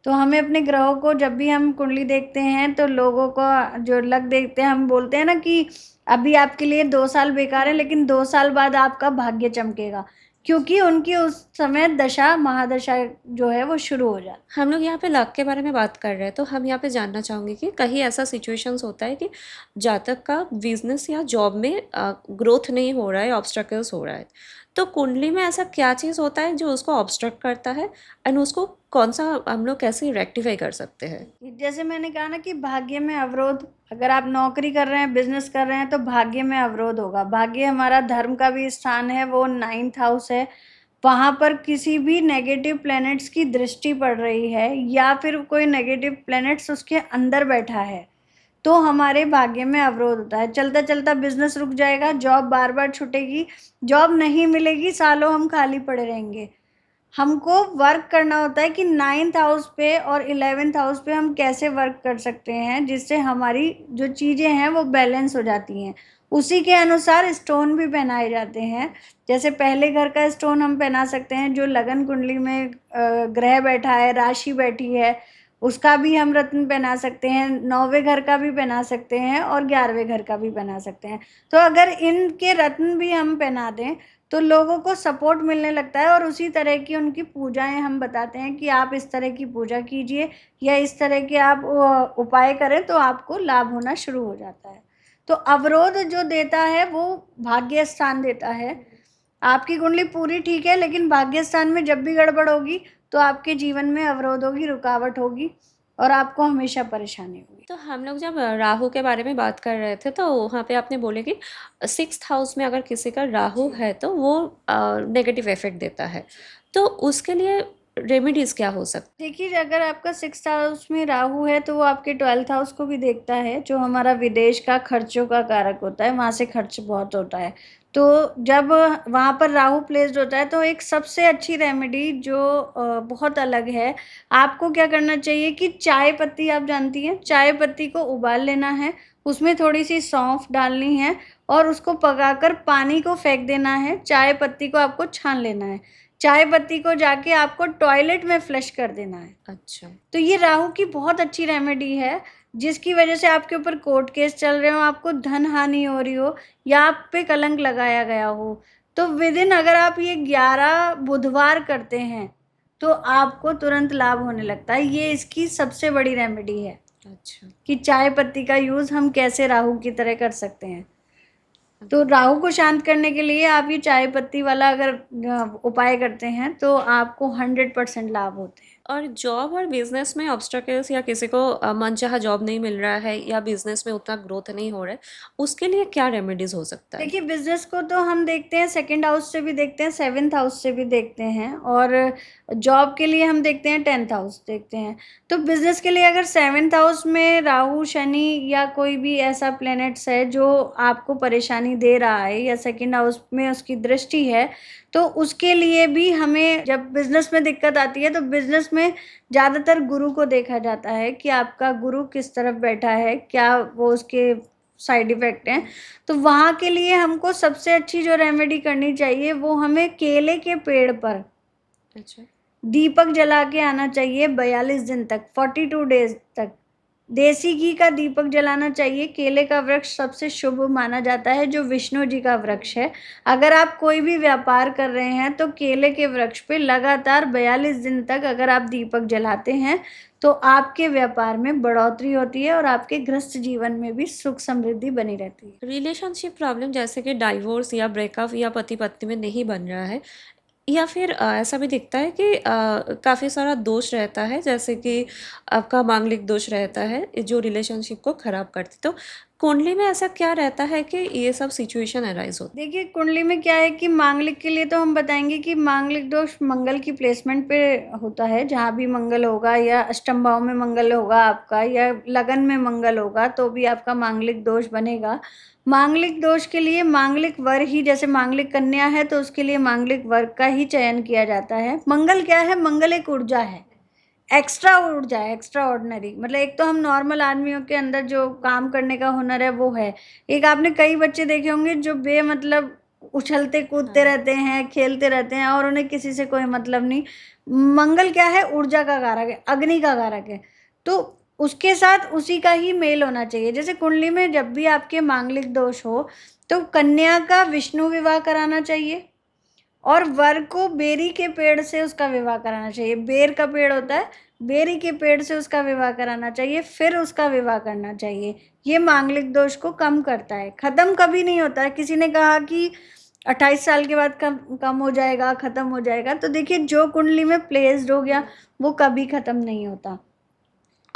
Speaker 1: तो हमें अपने ग्रहों को, जब भी हम कुंडली देखते हैं तो लोगों को जो लक देखते हैं, हम बोलते हैं ना कि अभी आपके लिए 2 साल बेकार है, लेकिन 2 साल बाद आपका भाग्य चमकेगा, क्योंकि उनकी उस समय दशा, महादशा जो है वो शुरू हो जाती है।
Speaker 2: हम लोग यहाँ पे लक के बारे में बात कर रहे हैं तो हम यहाँ पे जानना चाहोंगे कि कहीं ऐसा सिचुएशंस होता है कि जातक का बिजनेस या जॉब में ग्रोथ नहीं हो रहा है, ऑब्स्टकल्स हो रहा है, तो कुंडली में ऐसा क्या चीज़ होता है जो उसको ऑब्स्ट्रक्ट करता है एंड उसको कौन सा हम लोग कैसे रेक्टिफाई कर सकते हैं?
Speaker 1: जैसे मैंने कहा ना कि भाग्य में अवरोध, अगर आप नौकरी कर रहे हैं, बिजनेस कर रहे हैं तो भाग्य में अवरोध होगा। भाग्य हमारा धर्म का भी स्थान है, वो 9th हाउस है। वहाँ पर किसी भी नेगेटिव प्लैनेट्स की दृष्टि पड़ रही है या फिर कोई नेगेटिव प्लैनेट्स उसके अंदर बैठा है तो हमारे भाग्य में अवरोध होता है। चलता चलता बिजनेस रुक जाएगा, जॉब बार बार छूटेगी, जॉब नहीं मिलेगी, सालों हम खाली पड़े रहेंगे। हमको वर्क करना होता है कि 9th हाउस पे और 11th हाउस पे हम कैसे वर्क कर सकते हैं जिससे हमारी जो चीज़ें हैं वो बैलेंस हो जाती हैं। उसी के अनुसार स्टोन भी पहनाए जाते हैं। जैसे पहले घर का स्टोन हम पहना सकते हैं, जो लगन कुंडली में ग्रह बैठा है, राशि बैठी है, उसका भी हम रत्न पहना सकते हैं। 9वें घर का भी पहना सकते हैं और 11वें घर का भी पहना सकते हैं। तो अगर इनके रत्न भी हम पहना दें तो लोगों को सपोर्ट मिलने लगता है और उसी तरह की उनकी पूजाएं हम बताते हैं कि आप इस तरह की पूजा कीजिए या इस तरह के आप उपाय करें तो आपको लाभ होना शुरू हो जाता है। तो अवरोध जो देता है वो भाग्य स्थान देता है। आपकी कुंडली पूरी ठीक है, लेकिन भाग्य स्थान में जब भी गड़बड़ होगी तो आपके जीवन में अवरोध होगी, रुकावट होगी और आपको हमेशा परेशानी होगी।
Speaker 2: तो हम लोग जब राहु के बारे में बात कर रहे थे तो वहाँ पे आपने बोले कि 6th हाउस में अगर किसी का राहु है तो वो नेगेटिव इफेक्ट देता है, तो उसके लिए रेमेडीज क्या हो सकती?
Speaker 1: देखिए, अगर आपका 6th हाउस में राहु है तो वो आपके 12th हाउस को भी देखता है, जो हमारा विदेश का खर्चों का कारक होता है, वहाँ से खर्च बहुत होता है। तो जब वहाँ पर राहु प्लेस्ड होता है तो एक सबसे अच्छी रेमेडी जो बहुत अलग है, आपको क्या करना चाहिए कि चाय पत्ती, आप जानती हैं, चाय पत्ती को उबाल लेना है, उसमें थोड़ी सी सौंफ डालनी है और उसको पकाकर पानी को फेंक देना है। चाय पत्ती को आपको छान लेना है, चाय पत्ती को जाके आपको टॉयलेट में फ्लश कर देना है।
Speaker 2: अच्छा।
Speaker 1: तो ये राहु की बहुत अच्छी रेमेडी है, जिसकी वजह से आपके ऊपर कोर्ट केस चल रहे हो, आपको धन हानि हो रही हो या आप पे कलंक लगाया गया हो, तो विदिन अगर आप ये 11 बुधवार करते हैं तो आपको तुरंत लाभ होने लगता है। ये इसकी सबसे बड़ी रेमेडी है।
Speaker 2: अच्छा।
Speaker 1: कि चाय पत्ती का यूज़ हम कैसे राहु की तरह कर सकते हैं। तो राहु को शांत करने के लिए आप ये चाय पत्ती वाला अगर उपाय करते हैं तो आपको 100% लाभ होते हैं।
Speaker 2: और जॉब और बिजनेस में ऑब्स्टेकल्स या किसी को मनचाहा जॉब नहीं मिल रहा है या बिजनेस में उतना ग्रोथ नहीं हो रहा है, उसके लिए क्या रेमेडीज हो सकता है?
Speaker 1: देखिए, बिजनेस को तो हम देखते हैं सेकंड हाउस से भी देखते हैं, सेवन्थ हाउस से भी देखते हैं, और जॉब के लिए हम देखते हैं टेंथ हाउस देखते हैं। तो बिजनेस के लिए अगर सेवन्थ हाउस में राहु, शनि या कोई भी ऐसा प्लेनेट्स है जो आपको परेशानी दे रहा है, या सेकंड हाउस में उसकी दृष्टि है, तो उसके लिए भी हमें, जब बिजनेस में दिक्कत आती है तो बिजनेस में ज़्यादातर गुरु को देखा जाता है कि आपका गुरु किस तरफ बैठा है, क्या वो उसके साइड इफेक्ट हैं। तो वहाँ के लिए हमको सबसे अच्छी जो रेमेडी करनी चाहिए, वो हमें केले के पेड़ पर
Speaker 2: अच्छा।
Speaker 1: दीपक जला के आना चाहिए 42 दिन तक, 42 डेज तक। देसी घी का दीपक जलाना चाहिए। केले का वृक्ष सबसे शुभ माना जाता है, जो विष्णु जी का वृक्ष है। अगर आप कोई भी व्यापार कर रहे हैं तो केले के वृक्ष पे लगातार 42 दिन तक अगर आप दीपक जलाते हैं तो आपके व्यापार में बढ़ोतरी होती है और आपके गृहस्थ जीवन में भी सुख समृद्धि बनी रहती है।
Speaker 2: रिलेशनशिप प्रॉब्लम जैसे कि डाइवोर्स या ब्रेकअप या पति पत्नी में नहीं बन रहा है, या फिर ऐसा भी दिखता है कि काफ़ी सारा दोष रहता है, जैसे कि आपका मांगलिक दोष रहता है जो रिलेशनशिप को ख़राब करती, तो कुंडली में ऐसा क्या रहता है कि ये सब सिचुएशन अराइज होती?
Speaker 1: देखिए, कुंडली में क्या है कि मांगलिक के लिए तो हम बताएंगे कि मांगलिक दोष मंगल की प्लेसमेंट पे होता है। जहाँ भी मंगल होगा, या अष्टम भाव में मंगल होगा आपका, या लगन में मंगल होगा, तो भी आपका मांगलिक दोष बनेगा। मांगलिक दोष के लिए मांगलिक वर ही, जैसे मांगलिक कन्या है तो उसके लिए मांगलिक वर का ही चयन किया जाता है। मंगल क्या है? मंगल एक ऊर्जा है, एक्स्ट्रा ऊर्जा है, एक्स्ट्रा ऑर्डिनरी। मतलब एक तो हम नॉर्मल आदमियों के अंदर जो काम करने का हुनर है वो है। एक आपने कई बच्चे देखे होंगे जो बेमतलब उछलते कूदते रहते हैं, खेलते रहते हैं, और उन्हें किसी से कोई मतलब नहीं। मंगल क्या है? ऊर्जा का कारक है, अग्नि का कारक है। तो उसके साथ उसी का ही मेल होना चाहिए। जैसे कुंडली में जब भी आपके मांगलिक दोष हो तो कन्या का विष्णु विवाह कराना चाहिए, और वर को बेरी के पेड़ से उसका विवाह कराना चाहिए। बेर का पेड़ होता है, बेरी के पेड़ से उसका विवाह कराना चाहिए, फिर उसका विवाह करना चाहिए। ये मांगलिक दोष को कम करता है। खत्म कभी नहीं होता है। किसी ने कहा कि 28 साल के बाद कम हो जाएगा, खत्म हो जाएगा, तो देखिए जो कुंडली में प्लेस्ड हो गया वो कभी खत्म नहीं होता।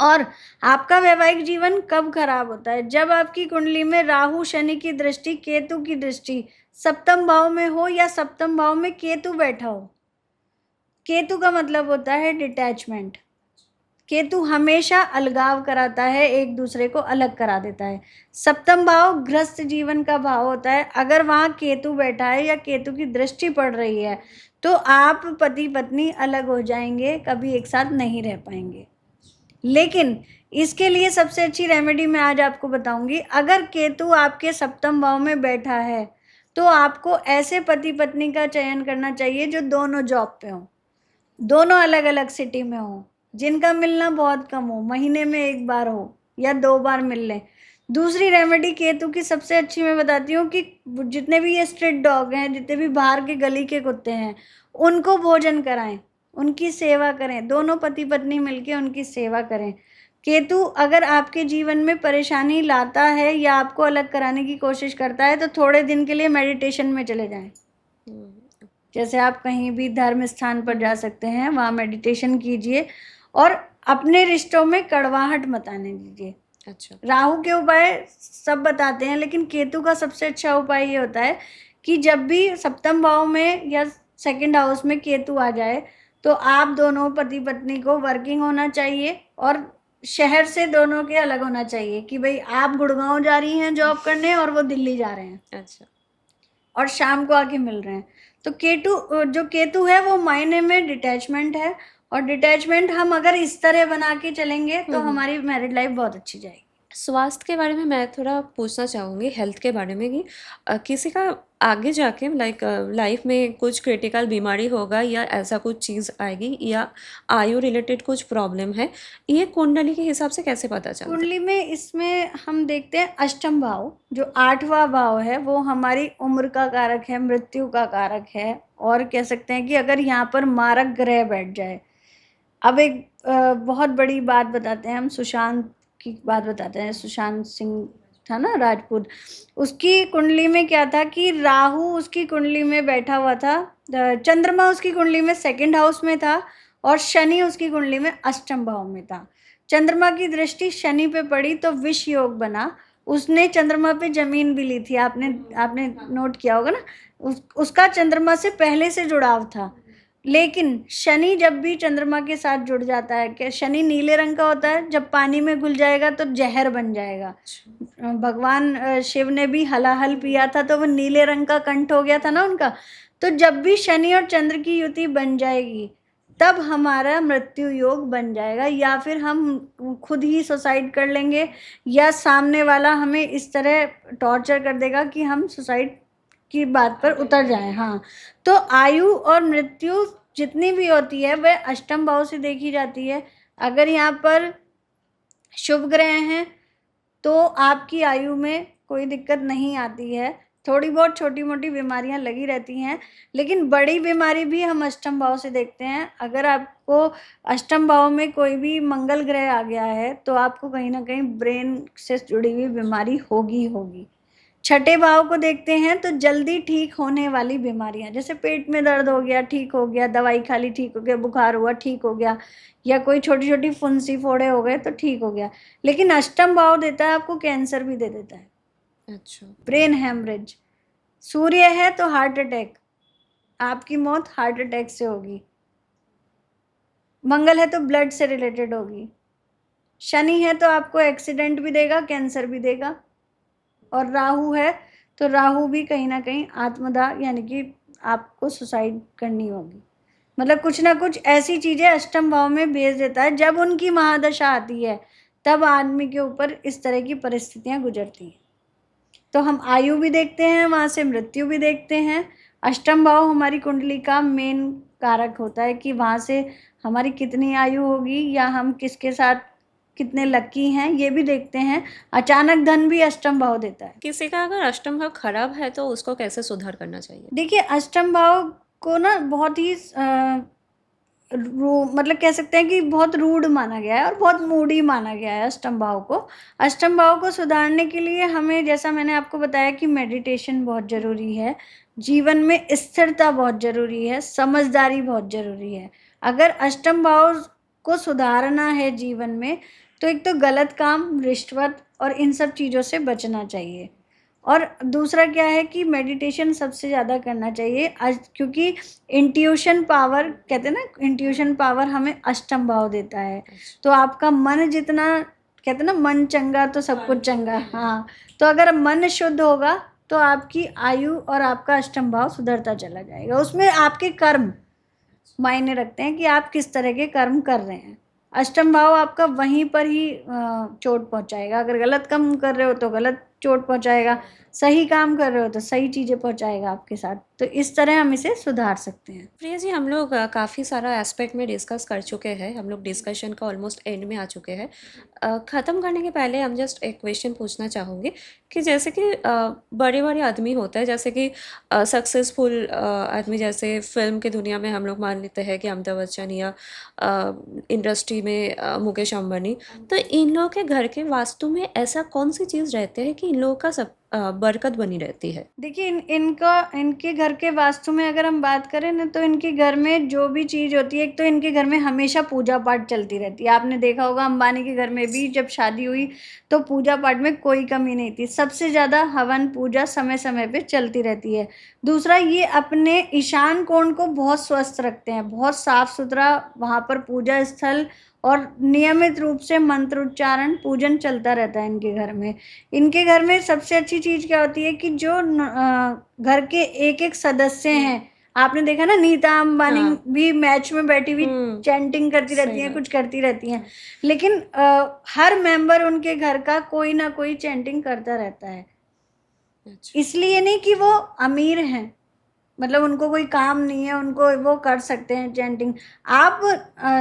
Speaker 1: और आपका वैवाहिक जीवन कब खराब होता है? जब आपकी कुंडली में राहु, शनि की दृष्टि, केतु की दृष्टि सप्तम भाव में हो, या सप्तम भाव में केतु बैठा हो। केतु का मतलब होता है डिटैचमेंट। केतु हमेशा अलगाव कराता है, एक दूसरे को अलग करा देता है। सप्तम भाव गृहस्थ जीवन का भाव होता है। अगर वहाँ केतु बैठा है या केतु की दृष्टि पड़ रही है तो आप पति पत्नी अलग हो जाएंगे, कभी एक साथ नहीं रह पाएंगे। लेकिन इसके लिए सबसे अच्छी रेमेडी मैं आज आपको बताऊंगी। अगर केतु आपके सप्तम भाव में बैठा है तो आपको ऐसे पति पत्नी का चयन करना चाहिए जो दोनों जॉब पे हों, दोनों अलग अलग सिटी में हों, जिनका मिलना बहुत कम हो, महीने में 1 बार हो या 2 बार मिल लें। दूसरी रेमेडी केतु की सबसे अच्छी मैं बताती हूँ कि जितने भी ये स्ट्रीट डॉग हैं, जितने भी बाहर के गली के कुत्ते हैं, उनको भोजन कराएं, उनकी सेवा करें। दोनों पति पत्नी मिलके उनकी सेवा करें। केतु अगर आपके जीवन में परेशानी लाता है या आपको अलग कराने की कोशिश करता है तो थोड़े दिन के लिए मेडिटेशन में चले जाएं। जैसे आप कहीं भी धर्म स्थान पर जा सकते हैं, वहाँ मेडिटेशन कीजिए और अपने रिश्तों में कड़वाहट मत आने दीजिए।
Speaker 2: अच्छा।
Speaker 1: राहु के उपाय सब बताते हैं, लेकिन केतु का सबसे अच्छा उपाय ये होता है कि जब भी सप्तम भाव में या सेकंड हाउस में केतु आ जाए तो आप दोनों पति पत्नी को वर्किंग होना चाहिए, और शहर से दोनों के अलग होना चाहिए कि भाई आप गुड़गांव जा रही हैं जॉब करने और वो दिल्ली जा रहे हैं।
Speaker 2: अच्छा।
Speaker 1: और शाम को आके मिल रहे हैं। तो केतु है वो मायने में डिटैचमेंट है, और डिटैचमेंट हम अगर इस तरह बना के चलेंगे तो हमारी मैरिड लाइफ बहुत अच्छी जाएगी।
Speaker 2: स्वास्थ्य के बारे में मैं थोड़ा पूछना चाहूँगी, हेल्थ के बारे में कि किसी का आगे जाके लाइफ में कुछ क्रिटिकल बीमारी होगा या ऐसा कुछ चीज़ आएगी या आयु रिलेटेड कुछ प्रॉब्लम है, ये कुंडली के हिसाब से कैसे पता चलता है?
Speaker 1: कुंडली में इसमें हम देखते हैं अष्टम भाव, जो 8वां भाव है, वो हमारी उम्र का कारक है, मृत्यु का कारक है, और कह सकते हैं कि अगर यहाँ पर मारक ग्रह बैठ जाए। अब एक बहुत बड़ी बात बताते हैं हम, सुशांत की बात बताते हैं। सुशांत सिंह था ना, राजपूत, उसकी कुंडली में क्या था कि राहु उसकी कुंडली में बैठा हुआ था, चंद्रमा उसकी कुंडली में सेकंड हाउस में था, और शनि उसकी कुंडली में अष्टम भाव में था। चंद्रमा की दृष्टि शनि पे पड़ी तो विष योग बना। उसने चंद्रमा पे जमीन भी ली थी, आपने नोट किया होगा ना। उसका चंद्रमा से पहले से जुड़ाव था। लेकिन शनि जब भी चंद्रमा के साथ जुड़ जाता है, कि शनि नीले रंग का होता है, जब पानी में घुल जाएगा तो जहर बन जाएगा। भगवान शिव ने भी हलाहल पिया था तो वो नीले रंग का कंठ हो गया था ना उनका। तो जब भी शनि और चंद्र की युति बन जाएगी तब हमारा मृत्यु योग बन जाएगा, या फिर हम खुद ही सुसाइड कर लेंगे, या सामने वाला हमें इस तरह टॉर्चर कर देगा कि हम सुसाइड की बात पर उतर जाएं। हाँ, तो आयु और मृत्यु जितनी भी होती है वह अष्टम भाव से देखी जाती है। अगर यहाँ पर शुभ ग्रह हैं तो आपकी आयु में कोई दिक्कत नहीं आती है। थोड़ी बहुत छोटी मोटी बीमारियां लगी रहती हैं, लेकिन बड़ी बीमारी भी हम अष्टम भाव से देखते हैं। अगर आपको अष्टम भाव में कोई भी मंगल ग्रह आ गया है तो आपको कहीं ना कहीं ब्रेन से जुड़ी हुई बीमारी होगी। छठे भाव को देखते हैं तो जल्दी ठीक होने वाली बीमारियां, जैसे पेट में दर्द हो गया ठीक हो गया, दवाई खा ली ठीक हो गया, बुखार हुआ ठीक हो गया, या कोई छोटी छोटी फुंसी फोड़े हो गए तो ठीक हो गया। लेकिन अष्टम भाव देता है आपको कैंसर भी दे देता है,
Speaker 2: अच्छा।
Speaker 1: Brain haemorrhage. सूर्य है तो हार्ट अटैक, आपकी मौत हार्ट अटैक से होगी। मंगल है तो ब्लड से रिलेटेड होगी। शनि है तो आपको एक्सीडेंट भी देगा, कैंसर भी देगा। और राहु है तो राहु भी कहीं ना कहीं आत्मदाह, यानी कि आपको सुसाइड करनी होगी। मतलब कुछ ना कुछ ऐसी चीजें अष्टम भाव में भेज देता है। जब उनकी महादशा आती है तब आदमी के ऊपर इस तरह की परिस्थितियां गुजरती हैं। तो हम आयु भी देखते हैं, वहां से मृत्यु भी देखते हैं। अष्टम भाव हमारी कुंडली का मेन कारक होता है कि वहां से हमारी कितनी आयु होगी या हम किसके साथ कितने लकी हैं, ये भी देखते हैं। अचानक धन भी अष्टम भाव देता है।
Speaker 2: किसी का अगर अष्टम भाव खराब है तो उसको कैसे सुधार करना चाहिए?
Speaker 1: देखिए, अष्टम भाव को ना बहुत ही मतलब कह सकते हैं कि बहुत रूड माना गया है और बहुत मूडी माना गया है अष्टम भाव को। अष्टम भाव को सुधारने के लिए हमें, जैसा मैंने आपको बताया कि मेडिटेशन बहुत ज़रूरी है, जीवन में स्थिरता बहुत ज़रूरी है, समझदारी बहुत ज़रूरी है। अगर अष्टम भाव को सुधारना है जीवन में तो एक तो गलत काम, रिश्वत और इन सब चीज़ों से बचना चाहिए। और दूसरा क्या है कि मेडिटेशन सबसे ज़्यादा करना चाहिए, क्योंकि इंट्यूशन पावर, कहते हैं ना, इंट्यूशन पावर हमें अष्टम भाव देता है। तो आपका मन जितना, कहते हैं ना, मन चंगा तो सब कुछ चंगा। हाँ, तो अगर मन शुद्ध होगा तो आपकी आयु और आपका अष्टम भाव सुधरता चला जाएगा। उसमें आपके कर्म मायने रखते हैं कि आप किस तरह के कर्म कर रहे हैं। अष्टम भाव आपका वहीं पर ही चोट पहुंचाएगा। अगर गलत काम कर रहे हो तो गलत चोट पहुंचाएगा, सही काम कर रहे हो तो सही चीज़ें पहुंचाएगा आपके साथ। तो इस तरह हम इसे सुधार सकते हैं।
Speaker 2: प्रिया जी, हम लोग काफ़ी सारा एस्पेक्ट में डिस्कस कर चुके हैं। हम लोग डिस्कशन का ऑलमोस्ट एंड में आ चुके हैं। ख़त्म करने के पहले हम जस्ट एक क्वेश्चन पूछना चाहूँगी कि जैसे कि बड़े बड़े आदमी होते हैं, जैसे कि सक्सेसफुल आदमी, जैसे फिल्म की दुनिया में हम लोग मान लेते हैं कि अमिताभ बच्चन, या इंडस्ट्री में मुकेश अंबानी। तो इन लोगों के घर के वास्तु में ऐसा कौन सी चीज़ रहते हैं कि इन लोगों का सब बरकत बनी रहती है?
Speaker 1: देखिए, इनके घर के वास्तु में अगर हम बात करें ना, तो इनके घर में जो भी चीज़ होती है, एक तो इनके घर में हमेशा पूजा पाठ चलती रहती है। आपने देखा होगा अंबानी के घर में भी जब शादी हुई तो पूजा पाठ में कोई कमी नहीं थी। सबसे ज़्यादा हवन पूजा समय समय पे चलती रहती है। दूसरा, ये अपने ईशान कोण को बहुत स्वस्थ रखते हैं, बहुत साफ सुथरा वहाँ पर पूजा स्थल, और नियमित रूप से मंत्रोच्चारण पूजन चलता रहता है इनके घर में। इनके घर में सबसे अच्छी चीज़ क्या होती है कि जो घर के एक एक सदस्य हैं, आपने देखा ना, नीता अंबानी
Speaker 2: हाँ।
Speaker 1: भी मैच में बैठी हुई चैंटिंग करती रहती हैं, कुछ करती रहती हैं, लेकिन हर मेंबर उनके घर का कोई ना कोई चैंटिंग करता रहता है।
Speaker 2: अच्छा।
Speaker 1: इसलिए नहीं कि वो अमीर हैं, मतलब उनको कोई काम नहीं है, उनको वो कर सकते हैं चैंटिंग। आप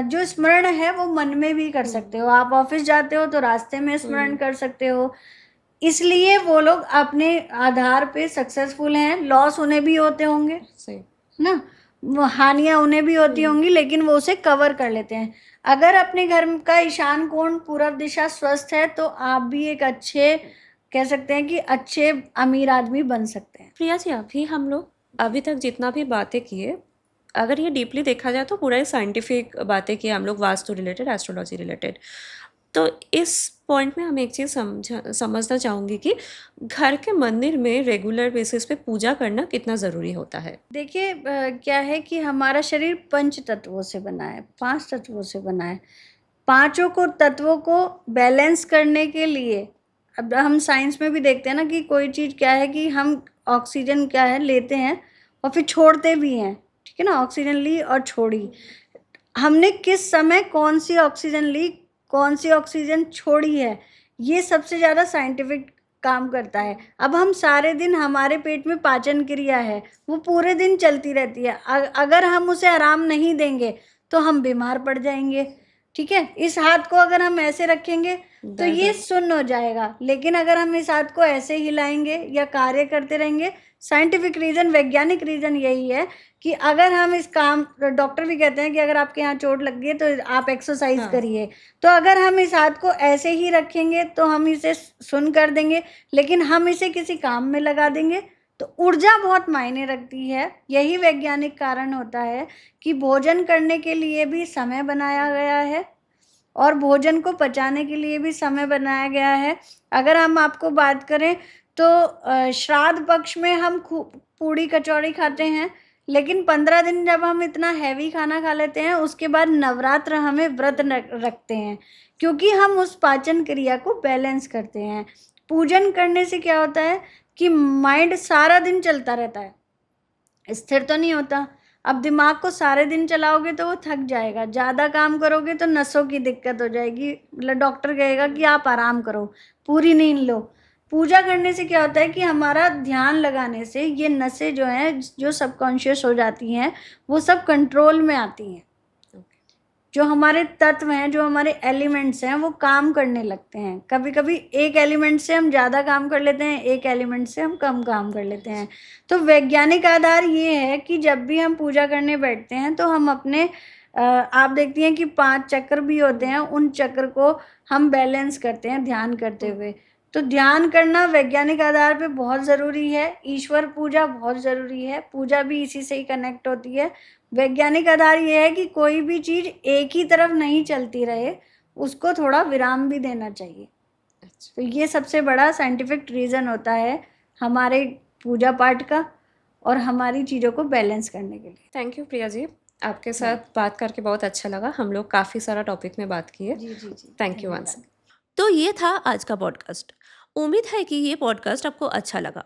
Speaker 1: जो स्मरण है वो मन में भी कर सकते हो। आप ऑफिस जाते हो तो रास्ते में स्मरण कर सकते हो। इसलिए वो लोग अपने आधार पे सक्सेसफुल हैं। लॉस उन्हें भी होते होंगे
Speaker 2: सही।
Speaker 1: ना, हानियां उन्हें भी होती होंगी, लेकिन वो उसे कवर कर लेते हैं। अगर अपने घर का ईशान कोण पूर्व दिशा स्वस्थ है तो आप भी एक अच्छे, कह सकते हैं कि अच्छे अमीर आदमी बन सकते हैं।
Speaker 2: प्रिया जी, अभी हम लोग अभी तक जितना भी बातें किए, अगर ये डीपली देखा जाए तो पूरा ही साइंटिफिक बातें कि हम लोग वास्तु रिलेटेड, एस्ट्रोलॉजी रिलेटेड। तो इस पॉइंट में हम एक चीज़ समझना चाहूँगी कि घर के मंदिर में रेगुलर बेसिस पे पूजा करना कितना ज़रूरी होता है।
Speaker 1: देखिए क्या है कि हमारा शरीर पंच तत्वों से बना है, 5 तत्वों से बना है। पाँचों को तत्वों को बैलेंस करने के लिए, अब हम साइंस में भी देखते हैं ना कि कोई चीज़ क्या है कि हम ऑक्सीजन क्या है लेते हैं और फिर छोड़ते भी हैं, ठीक है ना? ऑक्सीजन ली और छोड़ी। हमने किस समय कौन सी ऑक्सीजन ली, कौन सी ऑक्सीजन छोड़ी है, ये सबसे ज़्यादा साइंटिफिक काम करता है। अब हम सारे दिन, हमारे पेट में पाचन क्रिया है, वो पूरे दिन चलती रहती है। अगर हम उसे आराम नहीं देंगे तो हम बीमार पड़ जाएंगे, ठीक है? इस हाथ को अगर हम ऐसे रखेंगे तो ये सुन्न हो जाएगा, लेकिन अगर हम इस हाथ को ऐसे हिलाएंगे या कार्य करते रहेंगे, साइंटिफिक रीज़न, वैज्ञानिक रीज़न यही है कि अगर हम इस काम, डॉक्टर भी कहते हैं कि अगर आपके यहाँ चोट लग गई है तो आप एक्सरसाइज
Speaker 2: हाँ।
Speaker 1: करिए। तो अगर हम इस हाथ को ऐसे ही रखेंगे तो हम इसे सुन्न कर देंगे, लेकिन हम इसे किसी काम में लगा देंगे तो ऊर्जा बहुत मायने रखती है। यही वैज्ञानिक कारण होता है कि भोजन करने के लिए भी समय बनाया गया है और भोजन को पचाने के लिए भी समय बनाया गया है। अगर हम आपको बात करें तो श्राद्ध पक्ष में हम पूड़ी कचौड़ी खाते हैं, लेकिन 15 दिन जब हम इतना हैवी खाना खा लेते हैं, उसके बाद नवरात्र हमें व्रत रखते हैं, क्योंकि हम उस पाचन क्रिया को बैलेंस करते हैं। पूजन करने से क्या होता है कि माइंड सारा दिन चलता रहता है, स्थिर तो नहीं होता। अब दिमाग को सारे दिन चलाओगे तो वो थक जाएगा, ज़्यादा काम करोगे तो नसों की दिक्कत हो जाएगी, मतलब डॉक्टर कहेगा कि आप आराम करो, पूरी नींद लो। पूजा करने से क्या होता है कि हमारा ध्यान लगाने से ये नसें जो हैं, जो सबकॉन्शियस हो जाती हैं, वो सब कंट्रोल में आती हैं। जो हमारे तत्व हैं, जो हमारे एलिमेंट्स हैं, वो काम करने लगते हैं। कभी कभी एक एलिमेंट से हम ज़्यादा काम कर लेते हैं, एक एलिमेंट से हम कम काम कर लेते हैं। तो वैज्ञानिक आधार ये है कि जब भी हम पूजा करने बैठते हैं तो हम अपने आप देखती हैं कि 5 चक्र भी होते हैं, उन चक्र को हम बैलेंस करते हैं ध्यान करते हुए। तो ध्यान करना वैज्ञानिक आधार पे बहुत ज़रूरी है। ईश्वर पूजा बहुत ज़रूरी है, पूजा भी इसी से ही कनेक्ट होती है। वैज्ञानिक आधार ये है कि कोई भी चीज़ एक ही तरफ नहीं चलती रहे, उसको थोड़ा विराम भी देना चाहिए। तो ये सबसे बड़ा साइंटिफिक रीज़न होता है हमारे पूजा पाठ का और हमारी चीज़ों को बैलेंस करने के लिए।
Speaker 2: थैंक यू प्रिया जी, आपके साथ बात करके बहुत अच्छा लगा। हम लोग काफ़ी सारा टॉपिक में बात किए।
Speaker 1: जी जी जी,
Speaker 2: थैंक यू वंस। तो ये था आज का पॉडकास्ट। उम्मीद है कि ये पॉडकास्ट आपको अच्छा लगा।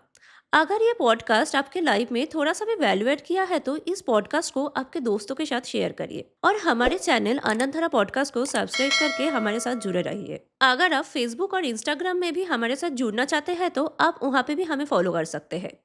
Speaker 2: अगर ये पॉडकास्ट आपके लाइफ में थोड़ा सा भी वैल्यू ऐड किया है तो इस पॉडकास्ट को आपके दोस्तों के साथ शेयर करिए और हमारे चैनल आनंदधारा पॉडकास्ट को सब्सक्राइब करके हमारे साथ जुड़े रहिए। अगर आप फेसबुक और इंस्टाग्राम में भी हमारे साथ जुड़ना चाहते हैं तो आप वहाँ पे भी हमें फॉलो कर सकते हैं।